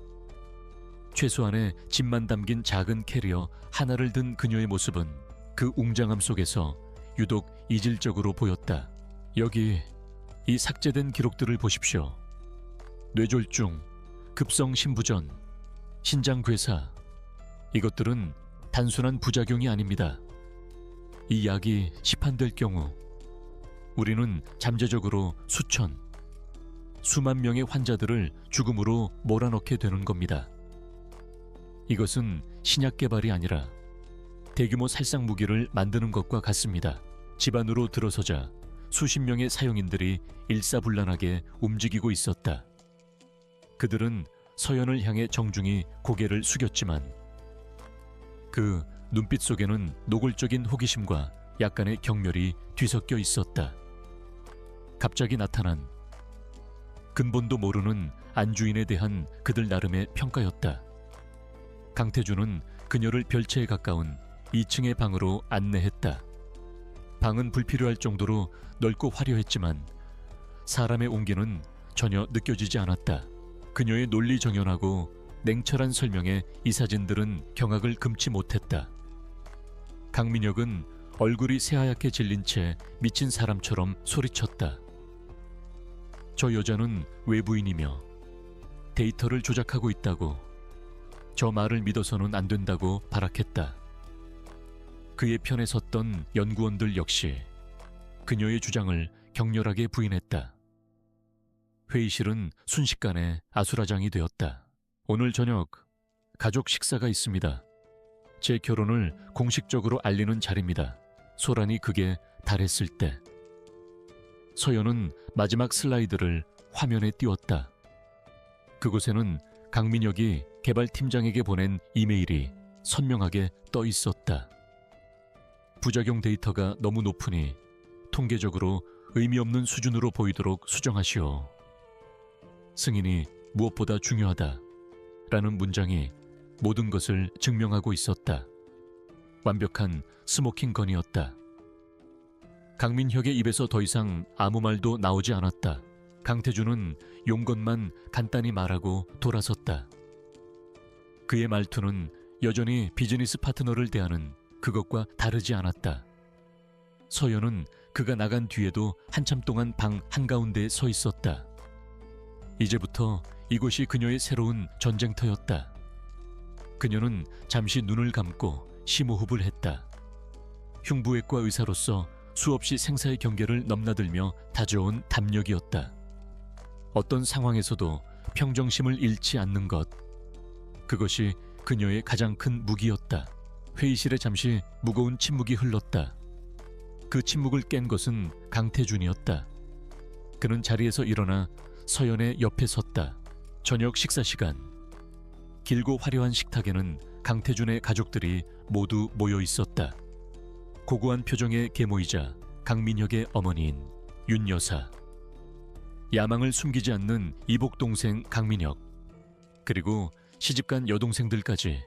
최소한의 짐만 담긴 작은 캐리어 하나를 든 그녀의 모습은 그 웅장함 속에서 유독 이질적으로 보였다. 여기 이 삭제된 기록들을 보십시오. 뇌졸중, 급성 신부전, 신장괴사, 이것들은 단순한 부작용이 아닙니다. 이 약이 시판될 경우 우리는 잠재적으로 수천, 수만 명의 환자들을 죽음으로 몰아넣게 되는 겁니다. 이것은 신약 개발이 아니라 대규모 살상 무기를 만드는 것과 같습니다. 집안으로 들어서자 수십 명의 사용인들이 일사불란하게 움직이고 있었다. 그들은 서연을 향해 정중히 고개를 숙였지만 그 눈빛 속에는 노골적인 호기심과 약간의 경멸이 뒤섞여 있었다. 갑자기 나타난 근본도 모르는 안주인에 대한 그들 나름의 평가였다. 강태준은 그녀를 별채에 가까운 2층의 방으로 안내했다. 방은 불필요할 정도로 넓고 화려했지만 사람의 온기는 전혀 느껴지지 않았다. 그녀의 논리정연하고 냉철한 설명에 이 사진들은 경악을 금치 못했다. 강민혁은 얼굴이 새하얗게 질린 채 미친 사람처럼 소리쳤다. 저 여자는 외부인이며 데이터를 조작하고 있다고, 저 말을 믿어서는 안 된다고 발악했다. 그의 편에 섰던 연구원들 역시 그녀의 주장을 격렬하게 부인했다. 회의실은 순식간에 아수라장이 되었다. 오늘 저녁 가족 식사가 있습니다. 제 결혼을 공식적으로 알리는 자리입니다. 소란이 극에 달했을 때 서연은 마지막 슬라이드를 화면에 띄웠다. 그곳에는 강민혁이 개발팀장에게 보낸 이메일이 선명하게 떠 있었다. 부작용 데이터가 너무 높으니 통계적으로 의미 없는 수준으로 보이도록 수정하시오. 승인이 무엇보다 중요하다 라는 문장이 모든 것을 증명하고 있었다. 완벽한 스모킹 건이었다. 강민혁의 입에서 더 이상 아무 말도 나오지 않았다. 강태준은 용건만 간단히 말하고 돌아섰다. 그의 말투는 여전히 비즈니스 파트너를 대하는 그것과 다르지 않았다. 서연은 그가 나간 뒤에도 한참 동안 방 한가운데에 서 있었다. 이제부터 이곳이 그녀의 새로운 전쟁터였다. 그녀는 잠시 눈을 감고 심호흡을 했다. 흉부외과 의사로서 수없이 생사의 경계를 넘나들며 다져온 담력이었다. 어떤 상황에서도 평정심을 잃지 않는 것, 그것이 그녀의 가장 큰 무기였다. 회의실에 잠시 무거운 침묵이 흘렀다. 그 침묵을 깬 것은 강태준이었다. 그는 자리에서 일어나 서연의 옆에 섰다. 저녁 식사 시간. 길고 화려한 식탁에는 강태준의 가족들이 모두 모여 있었다. 고고한 표정의 계모이자 강민혁의 어머니인 윤 여사, 야망을 숨기지 않는 이복 동생 강민혁, 그리고 시집간 여동생들까지.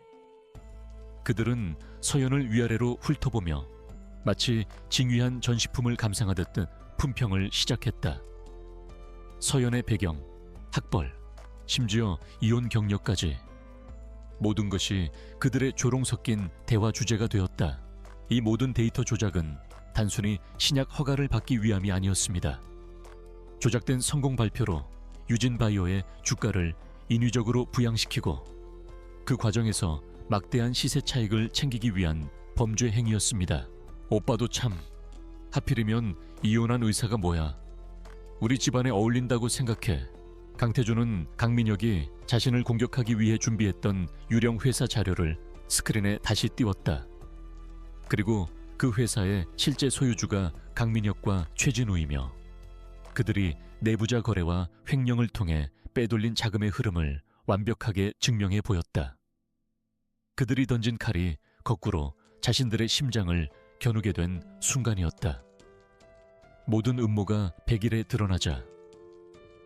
그들은 서연을 위아래로 훑어보며 마치 징휘한 전시품을 감상하듯 품평을 시작했다. 서연의 배경, 학벌, 심지어 이혼 경력까지 모든 것이 그들의 조롱 섞인 대화 주제가 되었다. 이 모든 데이터 조작은 단순히 신약 허가를 받기 위함이 아니었습니다. 조작된 성공 발표로 유진바이오의 주가를 인위적으로 부양시키고 그 과정에서 막대한 시세 차익을 챙기기 위한 범죄 행위였습니다. 오빠도 참, 하필이면 이혼한 의사가 뭐야. 우리 집안에 어울린다고 생각해. 강태준은 강민혁이 자신을 공격하기 위해 준비했던 유령 회사 자료를 스크린에 다시 띄웠다. 그리고 그 회사의 실제 소유주가 강민혁과 최진우이며 그들이 내부자 거래와 횡령을 통해 빼돌린 자금의 흐름을 완벽하게 증명해 보였다. 그들이 던진 칼이 거꾸로 자신들의 심장을 겨누게 된 순간이었다. 모든 음모가 백일에 드러나자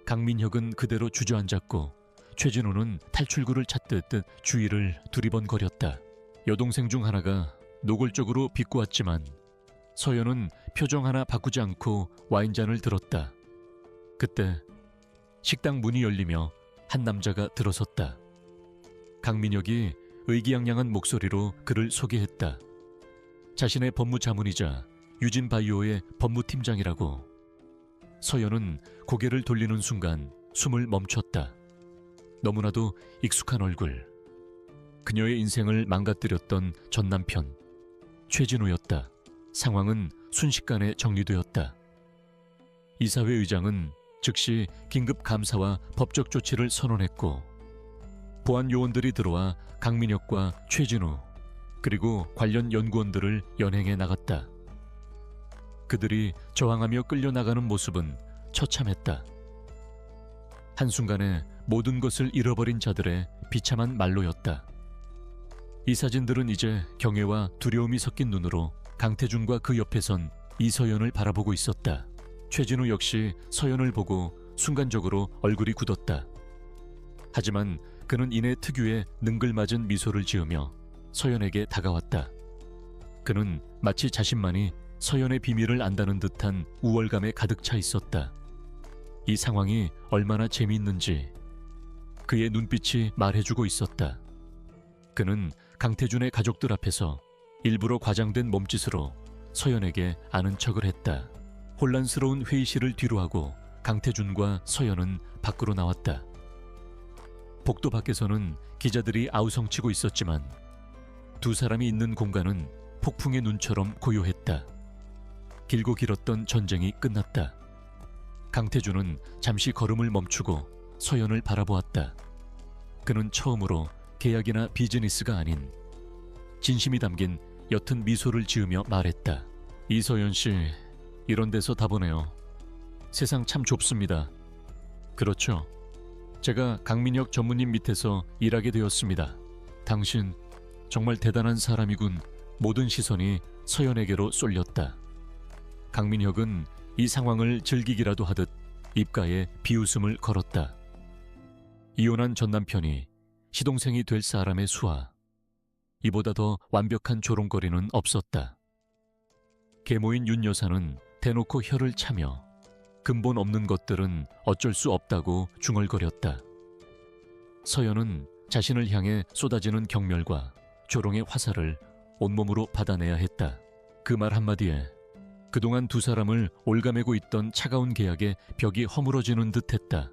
강민혁은 그대로 주저앉았고 최진우는 탈출구를 찾듯 주위를 두리번거렸다. 여동생 중 하나가 노골적으로 비꼬았지만 서연은 표정 하나 바꾸지 않고 와인잔을 들었다. 그때 식당 문이 열리며 한 남자가 들어섰다. 강민혁이 의기양양한 목소리로 그를 소개했다. 자신의 법무자문이자 유진바이오의 법무팀장이라고. 서연은 고개를 돌리는 순간 숨을 멈췄다. 너무나도 익숙한 얼굴. 그녀의 인생을 망가뜨렸던 전 남편 최진우였다. 상황은 순식간에 정리되었다. 이사회 의장은 즉시 긴급 감사와 법적 조치를 선언했고 보안 요원들이 들어와 강민혁과 최진우 그리고 관련 연구원들을 연행해 나갔다. 그들이 저항하며 끌려나가는 모습은 처참했다. 한순간에 모든 것을 잃어버린 자들의 비참한 말로였다. 이 사진들은 이제 경외와 두려움이 섞인 눈으로 강태준과 그 옆에 선 이서연을 바라보고 있었다. 최진우 역시 서연을 보고 순간적으로 얼굴이 굳었다. 하지만 그는 이내 특유의 능글맞은 미소를 지으며 서연에게 다가왔다. 그는 마치 자신만이 서연의 비밀을 안다는 듯한 우월감에 가득 차 있었다. 이 상황이 얼마나 재미있는지 그의 눈빛이 말해주고 있었다. 그는 강태준의 가족들 앞에서 일부러 과장된 몸짓으로 서연에게 아는 척을 했다. 혼란스러운 회의실을 뒤로하고 강태준과 서연은 밖으로 나왔다. 복도 밖에서는 기자들이 아우성치고 있었지만 두 사람이 있는 공간은 폭풍의 눈처럼 고요했다. 길고 길었던 전쟁이 끝났다. 강태준은 잠시 걸음을 멈추고 서연을 바라보았다. 그는 처음으로 계약이나 비즈니스가 아닌 진심이 담긴 옅은 미소를 지으며 말했다. 이서연 씨, 이런 데서 다 보네요. 세상 참 좁습니다. 그렇죠. 제가 강민혁 전무님 밑에서 일하게 되었습니다. 당신 정말 대단한 사람이군. 모든 시선이 서연에게로 쏠렸다. 강민혁은 이 상황을 즐기기라도 하듯 입가에 비웃음을 걸었다. 이혼한 전 남편이 시동생이 될 사람의 수하. 이보다 더 완벽한 조롱거리는 없었다. 계모인 윤 여사는 대놓고 혀를 차며 근본 없는 것들은 어쩔 수 없다고 중얼거렸다. 서연은 자신을 향해 쏟아지는 경멸과 조롱의 화살을 온몸으로 받아내야 했다. 그 말 한마디에 그동안 두 사람을 올가매고 있던 차가운 계약의 벽이 허물어지는 듯했다.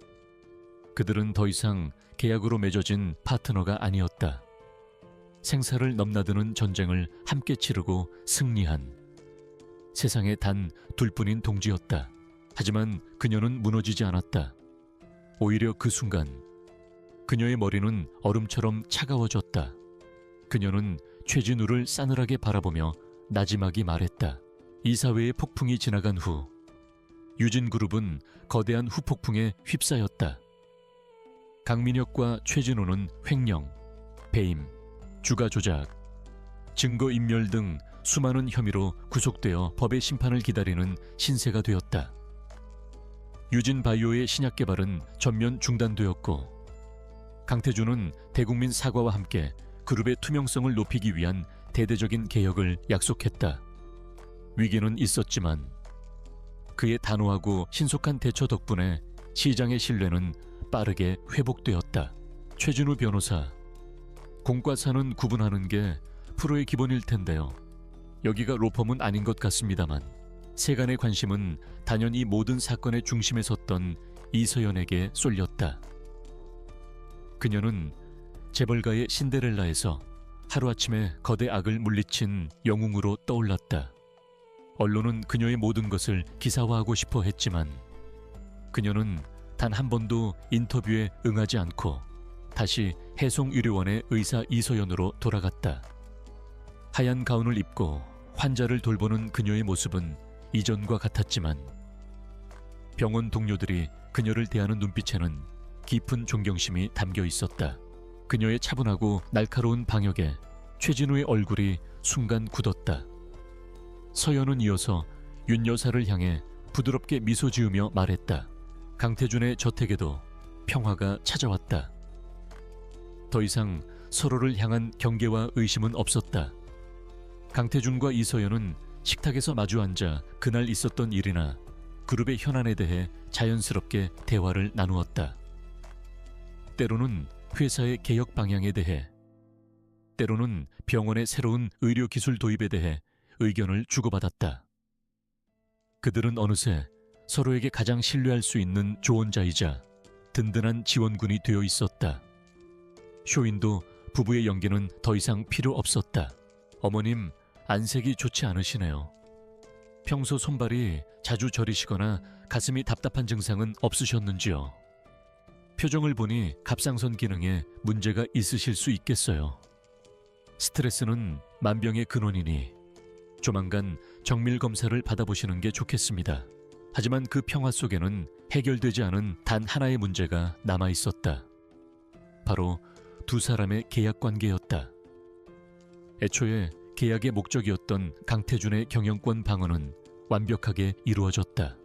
그들은 더 이상 계약으로 맺어진 파트너가 아니었다. 생사를 넘나드는 전쟁을 함께 치르고 승리한 세상에 단 둘뿐인 동지였다. 하지만 그녀는 무너지지 않았다. 오히려 그 순간 그녀의 머리는 얼음처럼 차가워졌다. 그녀는 최진우를 싸늘하게 바라보며 나지막이 말했다. 이사회의 폭풍이 지나간 후 유진그룹은 거대한 후폭풍에 휩싸였다. 강민혁과 최진우는 횡령, 배임, 주가 조작, 증거인멸 등 수많은 혐의로 구속되어 법의 심판을 기다리는 신세가 되었다. 유진바이오의 신약 개발은 전면 중단되었고 강태준은 대국민 사과와 함께 그룹의 투명성을 높이기 위한 대대적인 개혁을 약속했다. 위기는 있었지만 그의 단호하고 신속한 대처 덕분에 시장의 신뢰는 빠르게 회복되었다. 최진우 변호사, 공과 사는 구분하는 게 프로의 기본일 텐데요. 여기가 로펌은 아닌 것 같습니다만 세간의 관심은 단연 이 모든 사건의 중심에 섰던 이서연에게 쏠렸다. 그녀는 재벌가의 신데렐라에서 하루아침에 거대 악을 물리친 영웅으로 떠올랐다. 언론은 그녀의 모든 것을 기사화하고 싶어 했지만 그녀는 단 한 번도 인터뷰에 응하지 않고 다시 해송의료원의 의사 이서연으로 돌아갔다. 하얀 가운을 입고 환자를 돌보는 그녀의 모습은 이전과 같았지만 병원 동료들이 그녀를 대하는 눈빛에는 깊은 존경심이 담겨 있었다. 그녀의 차분하고 날카로운 방역에 최진우의 얼굴이 순간 굳었다. 서연은 이어서 윤 여사를 향해 부드럽게 미소 지으며 말했다. 강태준의 저택에도 평화가 찾아왔다. 더 이상 서로를 향한 경계와 의심은 없었다. 강태준과 이서연은 식탁에서 마주 앉아 그날 있었던 일이나 그룹의 현안에 대해 자연스럽게 대화를 나누었다. 때로는 회사의 개혁 방향에 대해, 때로는 병원의 새로운 의료기술 도입에 대해 의견을 주고받았다. 그들은 어느새 서로에게 가장 신뢰할 수 있는 조언자이자 든든한 지원군이 되어 있었다. 쇼인도 부부의 연기는 더 이상 필요 없었다. 어머님, 안색이 좋지 않으시네요. 평소 손발이 자주 저리시거나 가슴이 답답한 증상은 없으셨는지요? 표정을 보니 갑상선 기능에 문제가 있으실 수 있겠어요. 스트레스는 만병의 근원이니 조만간 정밀 검사를 받아보시는 게 좋겠습니다. 하지만 그 평화 속에는 해결되지 않은 단 하나의 문제가 남아 있었다. 바로 두 사람의 계약 관계였다. 애초에 계약의 목적이었던 강태준의 경영권 방어는 완벽하게 이루어졌다.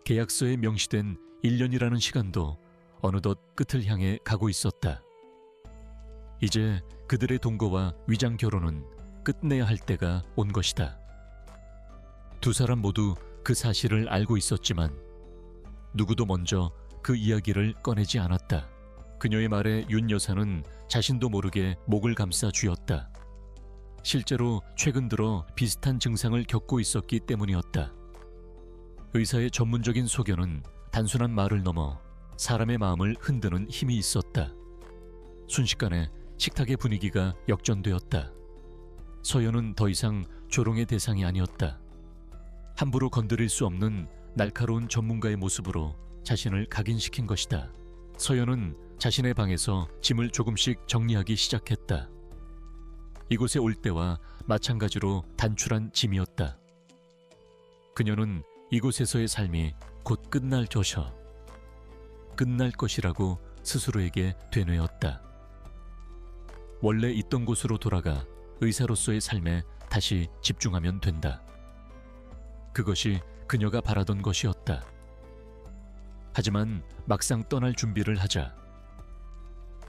계약서에 명시된 1년이라는 시간도 어느덧 끝을 향해 가고 있었다. 이제 그들의 동거와 위장 결혼은 끝내야 할 때가 온 것이다. 두 사람 모두 그 사실을 알고 있었지만 누구도 먼저 그 이야기를 꺼내지 않았다. 그녀의 말에 윤 여사는 자신도 모르게 목을 감싸 쥐었다. 실제로 최근 들어 비슷한 증상을 겪고 있었기 때문이었다. 의사의 전문적인 소견은 단순한 말을 넘어 사람의 마음을 흔드는 힘이 있었다. 순식간에 식탁의 분위기가 역전되었다. 서연은 더 이상 조롱의 대상이 아니었다. 함부로 건드릴 수 없는 날카로운 전문가의 모습으로 자신을 각인시킨 것이다. 서연은 자신의 방에서 짐을 조금씩 정리하기 시작했다. 이곳에 올 때와 마찬가지로 단출한 짐이었다. 그녀는 이곳에서의 삶이 곧 끝날 것이어 끝날 것이라고 스스로에게 되뇌었다. 원래 있던 곳으로 돌아가 의사로서의 삶에 다시 집중하면 된다. 그것이 그녀가 바라던 것이었다. 하지만 막상 떠날 준비를 하자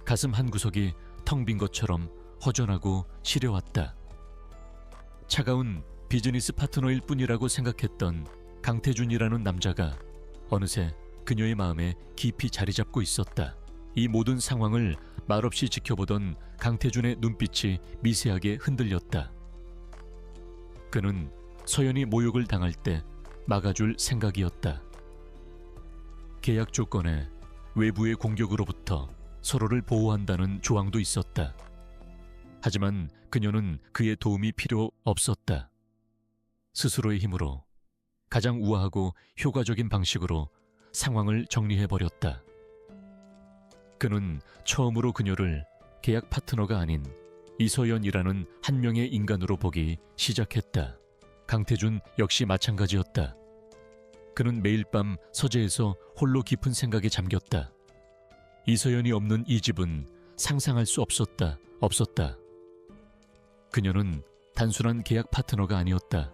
가슴 한 구석이 텅 빈 것처럼 허전하고 시려왔다. 차가운 비즈니스 파트너일 뿐이라고 생각했던 강태준이라는 남자가 어느새 그녀의 마음에 깊이 자리 잡고 있었다. 이 모든 상황을 말없이 지켜보던 강태준의 눈빛이 미세하게 흔들렸다. 그는 서연이 모욕을 당할 때 막아줄 생각이었다. 계약 조건에 외부의 공격으로부터 서로를 보호한다는 조항도 있었다. 하지만 그녀는 그의 도움이 필요 없었다. 스스로의 힘으로 가장 우아하고 효과적인 방식으로 상황을 정리해버렸다. 그는 처음으로 그녀를 계약 파트너가 아닌 이서연이라는 한 명의 인간으로 보기 시작했다. 강태준 역시 마찬가지였다. 그는 매일 밤 서재에서 홀로 깊은 생각에 잠겼다. 이서연이 없는 이 집은 상상할 수 없었다. 그녀는 단순한 계약 파트너가 아니었다.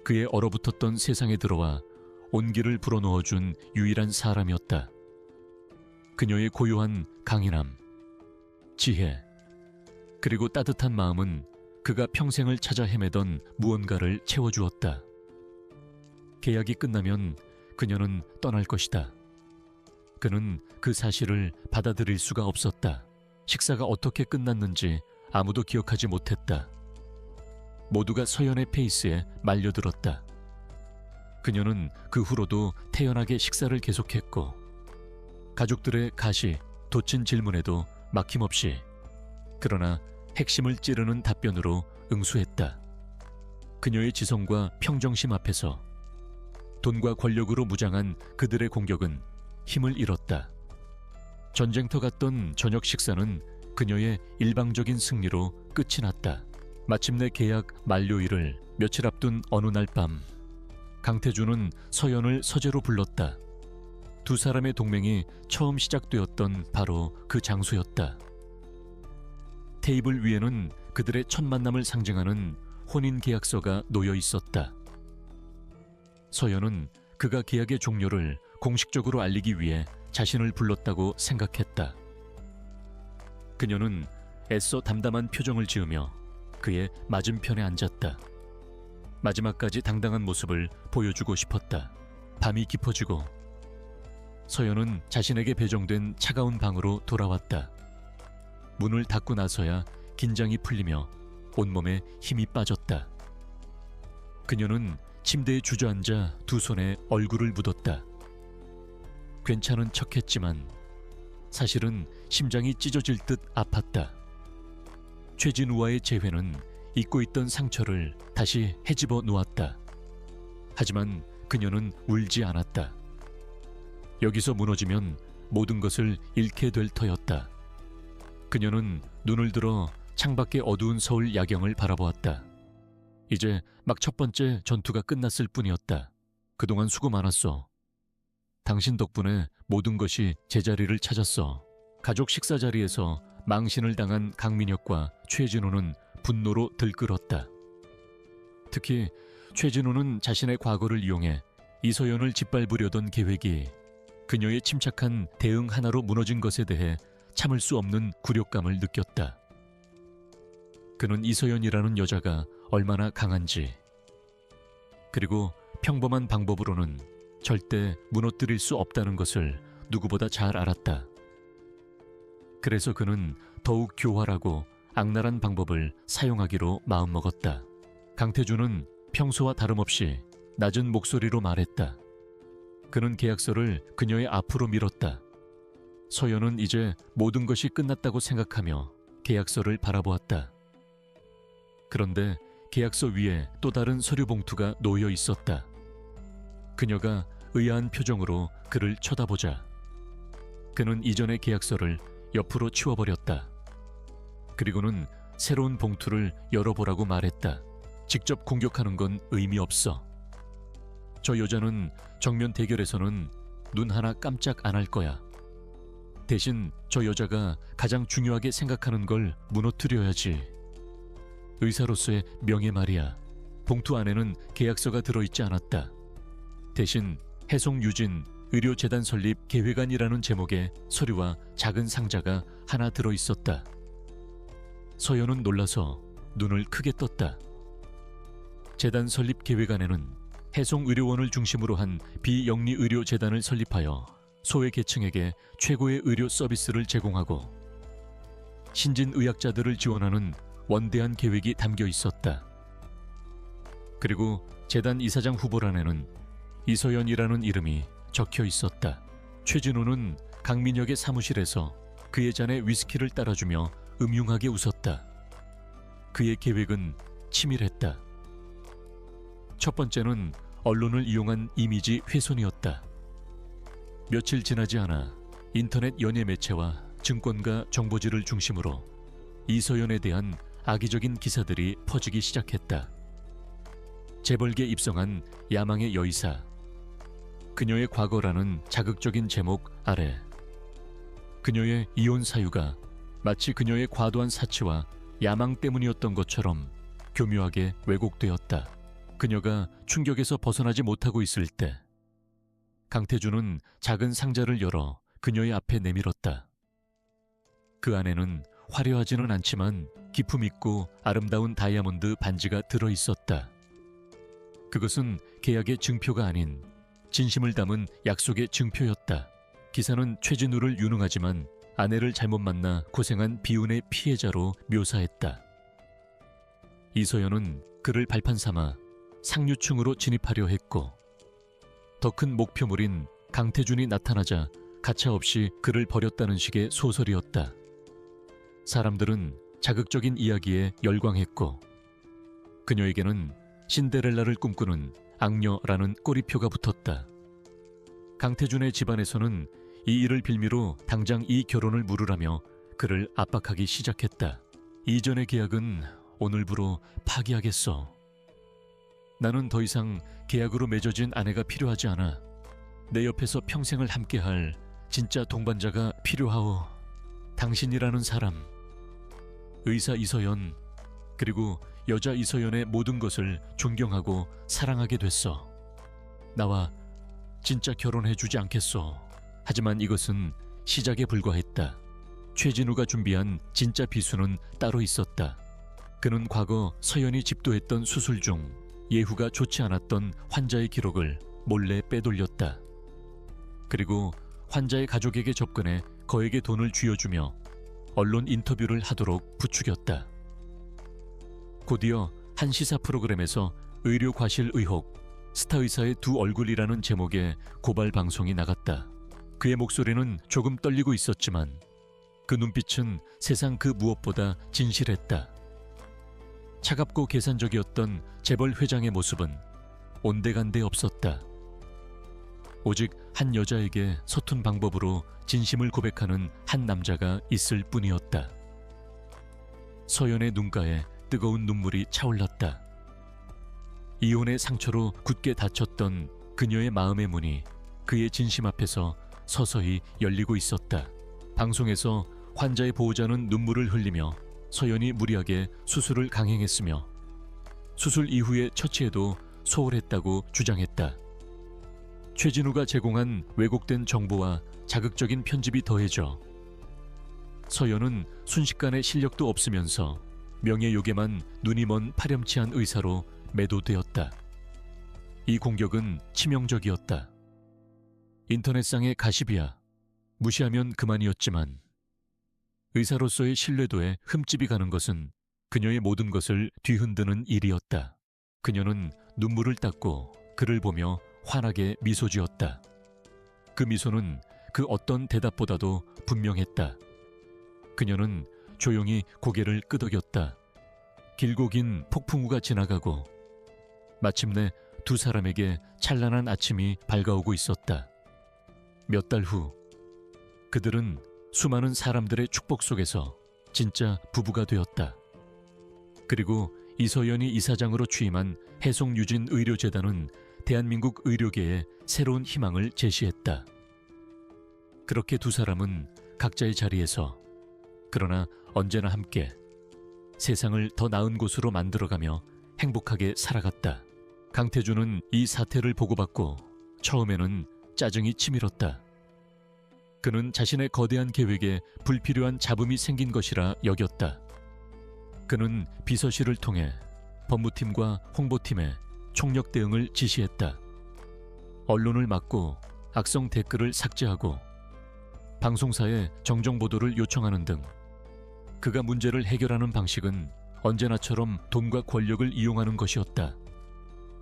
그의 얼어붙었던 세상에 들어와 온기를 불어넣어준 유일한 사람이었다. 그녀의 고요한 강인함, 지혜, 그리고 따뜻한 마음은 그가 평생을 찾아 헤매던 무언가를 채워주었다. 계약이 끝나면 그녀는 떠날 것이다. 그는 그 사실을 받아들일 수가 없었다. 식사가 어떻게 끝났는지 아무도 기억하지 못했다. 모두가 서연의 페이스에 말려들었다. 그녀는 그 후로도 태연하게 식사를 계속했고 가족들의 가시, 돋친 질문에도 막힘없이 그러나 핵심을 찌르는 답변으로 응수했다. 그녀의 지성과 평정심 앞에서 돈과 권력으로 무장한 그들의 공격은 힘을 잃었다. 전쟁터 같던 저녁 식사는 그녀의 일방적인 승리로 끝이 났다. 마침내 계약 만료일을 며칠 앞둔 어느 날 밤, 강태준은 서연을 서재로 불렀다. 두 사람의 동맹이 처음 시작되었던 바로 그 장소였다. 테이블 위에는 그들의 첫 만남을 상징하는 혼인 계약서가 놓여 있었다. 서연은 그가 계약의 종료를 공식적으로 알리기 위해 자신을 불렀다고 생각했다. 그녀는 애써 담담한 표정을 지으며 그의 맞은편에 앉았다. 마지막까지 당당한 모습을 보여주고 싶었다. 밤이 깊어지고 서연은 자신에게 배정된 차가운 방으로 돌아왔다. 문을 닫고 나서야 긴장이 풀리며 온몸에 힘이 빠졌다. 그녀는 침대에 주저앉아 두 손에 얼굴을 묻었다. 괜찮은 척했지만 사실은 심장이 찢어질 듯 아팠다. 최진우와의 재회는 잊고 있던 상처를 다시 헤집어 놓았다. 하지만 그녀는 울지 않았다. 여기서 무너지면 모든 것을 잃게 될 터였다. 그녀는 눈을 들어 창밖의 어두운 서울 야경을 바라보았다. 이제 막 첫 번째 전투가 끝났을 뿐이었다. 그동안 수고 많았어. 당신 덕분에 모든 것이 제자리를 찾았어. 가족 식사 자리에서 망신을 당한 강민혁과 최진우는 분노로 들끓었다. 특히 최진우는 자신의 과거를 이용해 이서연을 짓밟으려던 계획이 그녀의 침착한 대응 하나로 무너진 것에 대해 참을 수 없는 굴욕감을 느꼈다. 그는 이서연이라는 여자가 얼마나 강한지, 그리고 평범한 방법으로는 절대 무너뜨릴 수 없다는 것을 누구보다 잘 알았다. 그래서 그는 더욱 교활하고 악랄한 방법을 사용하기로 마음먹었다. 강태준은 평소와 다름없이 낮은 목소리로 말했다. 그는 계약서를 그녀의 앞으로 밀었다. 서연은 이제 모든 것이 끝났다고 생각하며 계약서를 바라보았다. 그런데 계약서 위에 또 다른 서류 봉투가 놓여 있었다. 그녀가 의아한 표정으로 그를 쳐다보자 그는 이전의 계약서를 옆으로 치워버렸다. 그리고는 새로운 봉투를 열어보라고 말했다. 직접 공격하는 건 의미 없어. 저 여자는 정면 대결에서는 눈 하나 깜짝 안 할 거야. 대신 저 여자가 가장 중요하게 생각하는 걸 무너뜨려야지. 의사로서의 명예 말이야. 봉투 안에는 계약서가 들어있지 않았다. 대신 해송 유진 의료재단 설립 계획안이라는 제목의 서류와 작은 상자가 하나 들어있었다. 서연은 놀라서 눈을 크게 떴다. 재단 설립 계획안에는 해송의료원을 중심으로 한 비영리의료재단을 설립하여 소외계층에게 최고의 의료 서비스를 제공하고 신진의학자들을 지원하는 원대한 계획이 담겨 있었다. 그리고 재단 이사장 후보란에는 이서연이라는 이름이 적혀 있었다. 최진우는 강민혁의 사무실에서 그의 잔에 위스키를 따라주며 음흉하게 웃었다. 그의 계획은 치밀했다. 첫 번째는 언론을 이용한 이미지 훼손이었다. 며칠 지나지 않아 인터넷 연예 매체와 증권가 정보지를 중심으로 이서연에 대한 악의적인 기사들이 퍼지기 시작했다. 재벌계 입성한 야망의 여의사, 그녀의 과거라는 자극적인 제목 아래 그녀의 이혼 사유가 마치 그녀의 과도한 사치와 야망 때문이었던 것처럼 교묘하게 왜곡되었다. 그녀가 충격에서 벗어나지 못하고 있을 때 강태준은 작은 상자를 열어 그녀의 앞에 내밀었다. 그 안에는 화려하지는 않지만 기품 있고 아름다운 다이아몬드 반지가 들어있었다. 그것은 계약의 증표가 아닌 진심을 담은 약속의 증표였다. 기사는 최진우를 유능하지만 아내를 잘못 만나 고생한 비운의 피해자로 묘사했다. 이서연은 그를 발판 삼아 상류층으로 진입하려 했고 더 큰 목표물인 강태준이 나타나자 가차없이 그를 버렸다는 식의 소설이었다. 사람들은 자극적인 이야기에 열광했고 그녀에게는 신데렐라를 꿈꾸는 악녀라는 꼬리표가 붙었다. 강태준의 집안에서는 이 일을 빌미로 당장 이 결혼을 물으라며 그를 압박하기 시작했다. 이전의 계약은 오늘부로 파기하겠어. 나는 더 이상 계약으로 맺어진 아내가 필요하지 않아. 내 옆에서 평생을 함께할 진짜 동반자가 필요하오. 당신이라는 사람, 의사 이서연, 그리고 여자 이서연의 모든 것을 존경하고 사랑하게 됐어. 나와 진짜 결혼해주지 않겠소. 하지만 이것은 시작에 불과했다. 최진우가 준비한 진짜 비수는 따로 있었다. 그는 과거 서연이 집도했던 수술 중 예후가 좋지 않았던 환자의 기록을 몰래 빼돌렸다. 그리고 환자의 가족에게 접근해 거액의 돈을 쥐어주며 언론 인터뷰를 하도록 부추겼다. 곧이어 한 시사 프로그램에서 의료 과실 의혹, 스타 의사의 두 얼굴이라는 제목의 고발 방송이 나갔다. 그의 목소리는 조금 떨리고 있었지만 그 눈빛은 세상 그 무엇보다 진실했다. 차갑고 계산적이었던 재벌 회장의 모습은 온데간데 없었다. 오직 한 여자에게 서툰 방법으로 진심을 고백하는 한 남자가 있을 뿐이었다. 서연의 눈가에 뜨거운 눈물이 차올랐다. 이혼의 상처로 굳게 닫혔던 그녀의 마음의 문이 그의 진심 앞에서 서서히 열리고 있었다. 방송에서 환자의 보호자는 눈물을 흘리며 서연이 무리하게 수술을 강행했으며 수술 이후의 처치에도 소홀했다고 주장했다. 최진우가 제공한 왜곡된 정보와 자극적인 편집이 더해져 서연은 순식간에 실력도 없으면서 명예욕에만 눈이 먼 파렴치한 의사로 매도되었다. 이 공격은 치명적이었다. 인터넷상의 가십이야. 무시하면 그만이었지만 의사로서의 신뢰도에 흠집이 가는 것은 그녀의 모든 것을 뒤흔드는 일이었다. 그녀는 눈물을 닦고 그를 보며 환하게 미소 지었다. 그 미소는 그 어떤 대답보다도 분명했다. 그녀는 조용히 고개를 끄덕였다. 길고 긴 폭풍우가 지나가고 마침내 두 사람에게 찬란한 아침이 밝아오고 있었다. 몇 달 후 그들은 수많은 사람들의 축복 속에서 진짜 부부가 되었다. 그리고 이서연이 이사장으로 취임한 해송유진의료재단은 대한민국 의료계에 새로운 희망을 제시했다. 그렇게 두 사람은 각자의 자리에서 그러나 언제나 함께 세상을 더 나은 곳으로 만들어가며 행복하게 살아갔다. 강태준은 이 사태를 보고받고 처음에는 짜증이 치밀었다. 그는 자신의 거대한 계획에 불필요한 잡음이 생긴 것이라 여겼다. 그는 비서실을 통해 법무팀과 홍보팀에 총력 대응을 지시했다. 언론을 막고 악성 댓글을 삭제하고 방송사에 정정 보도를 요청하는 등 그가 문제를 해결하는 방식은 언제나처럼 돈과 권력을 이용하는 것이었다.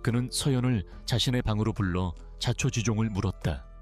그는 서연을 자신의 방으로 불러 자초지종을 물었다.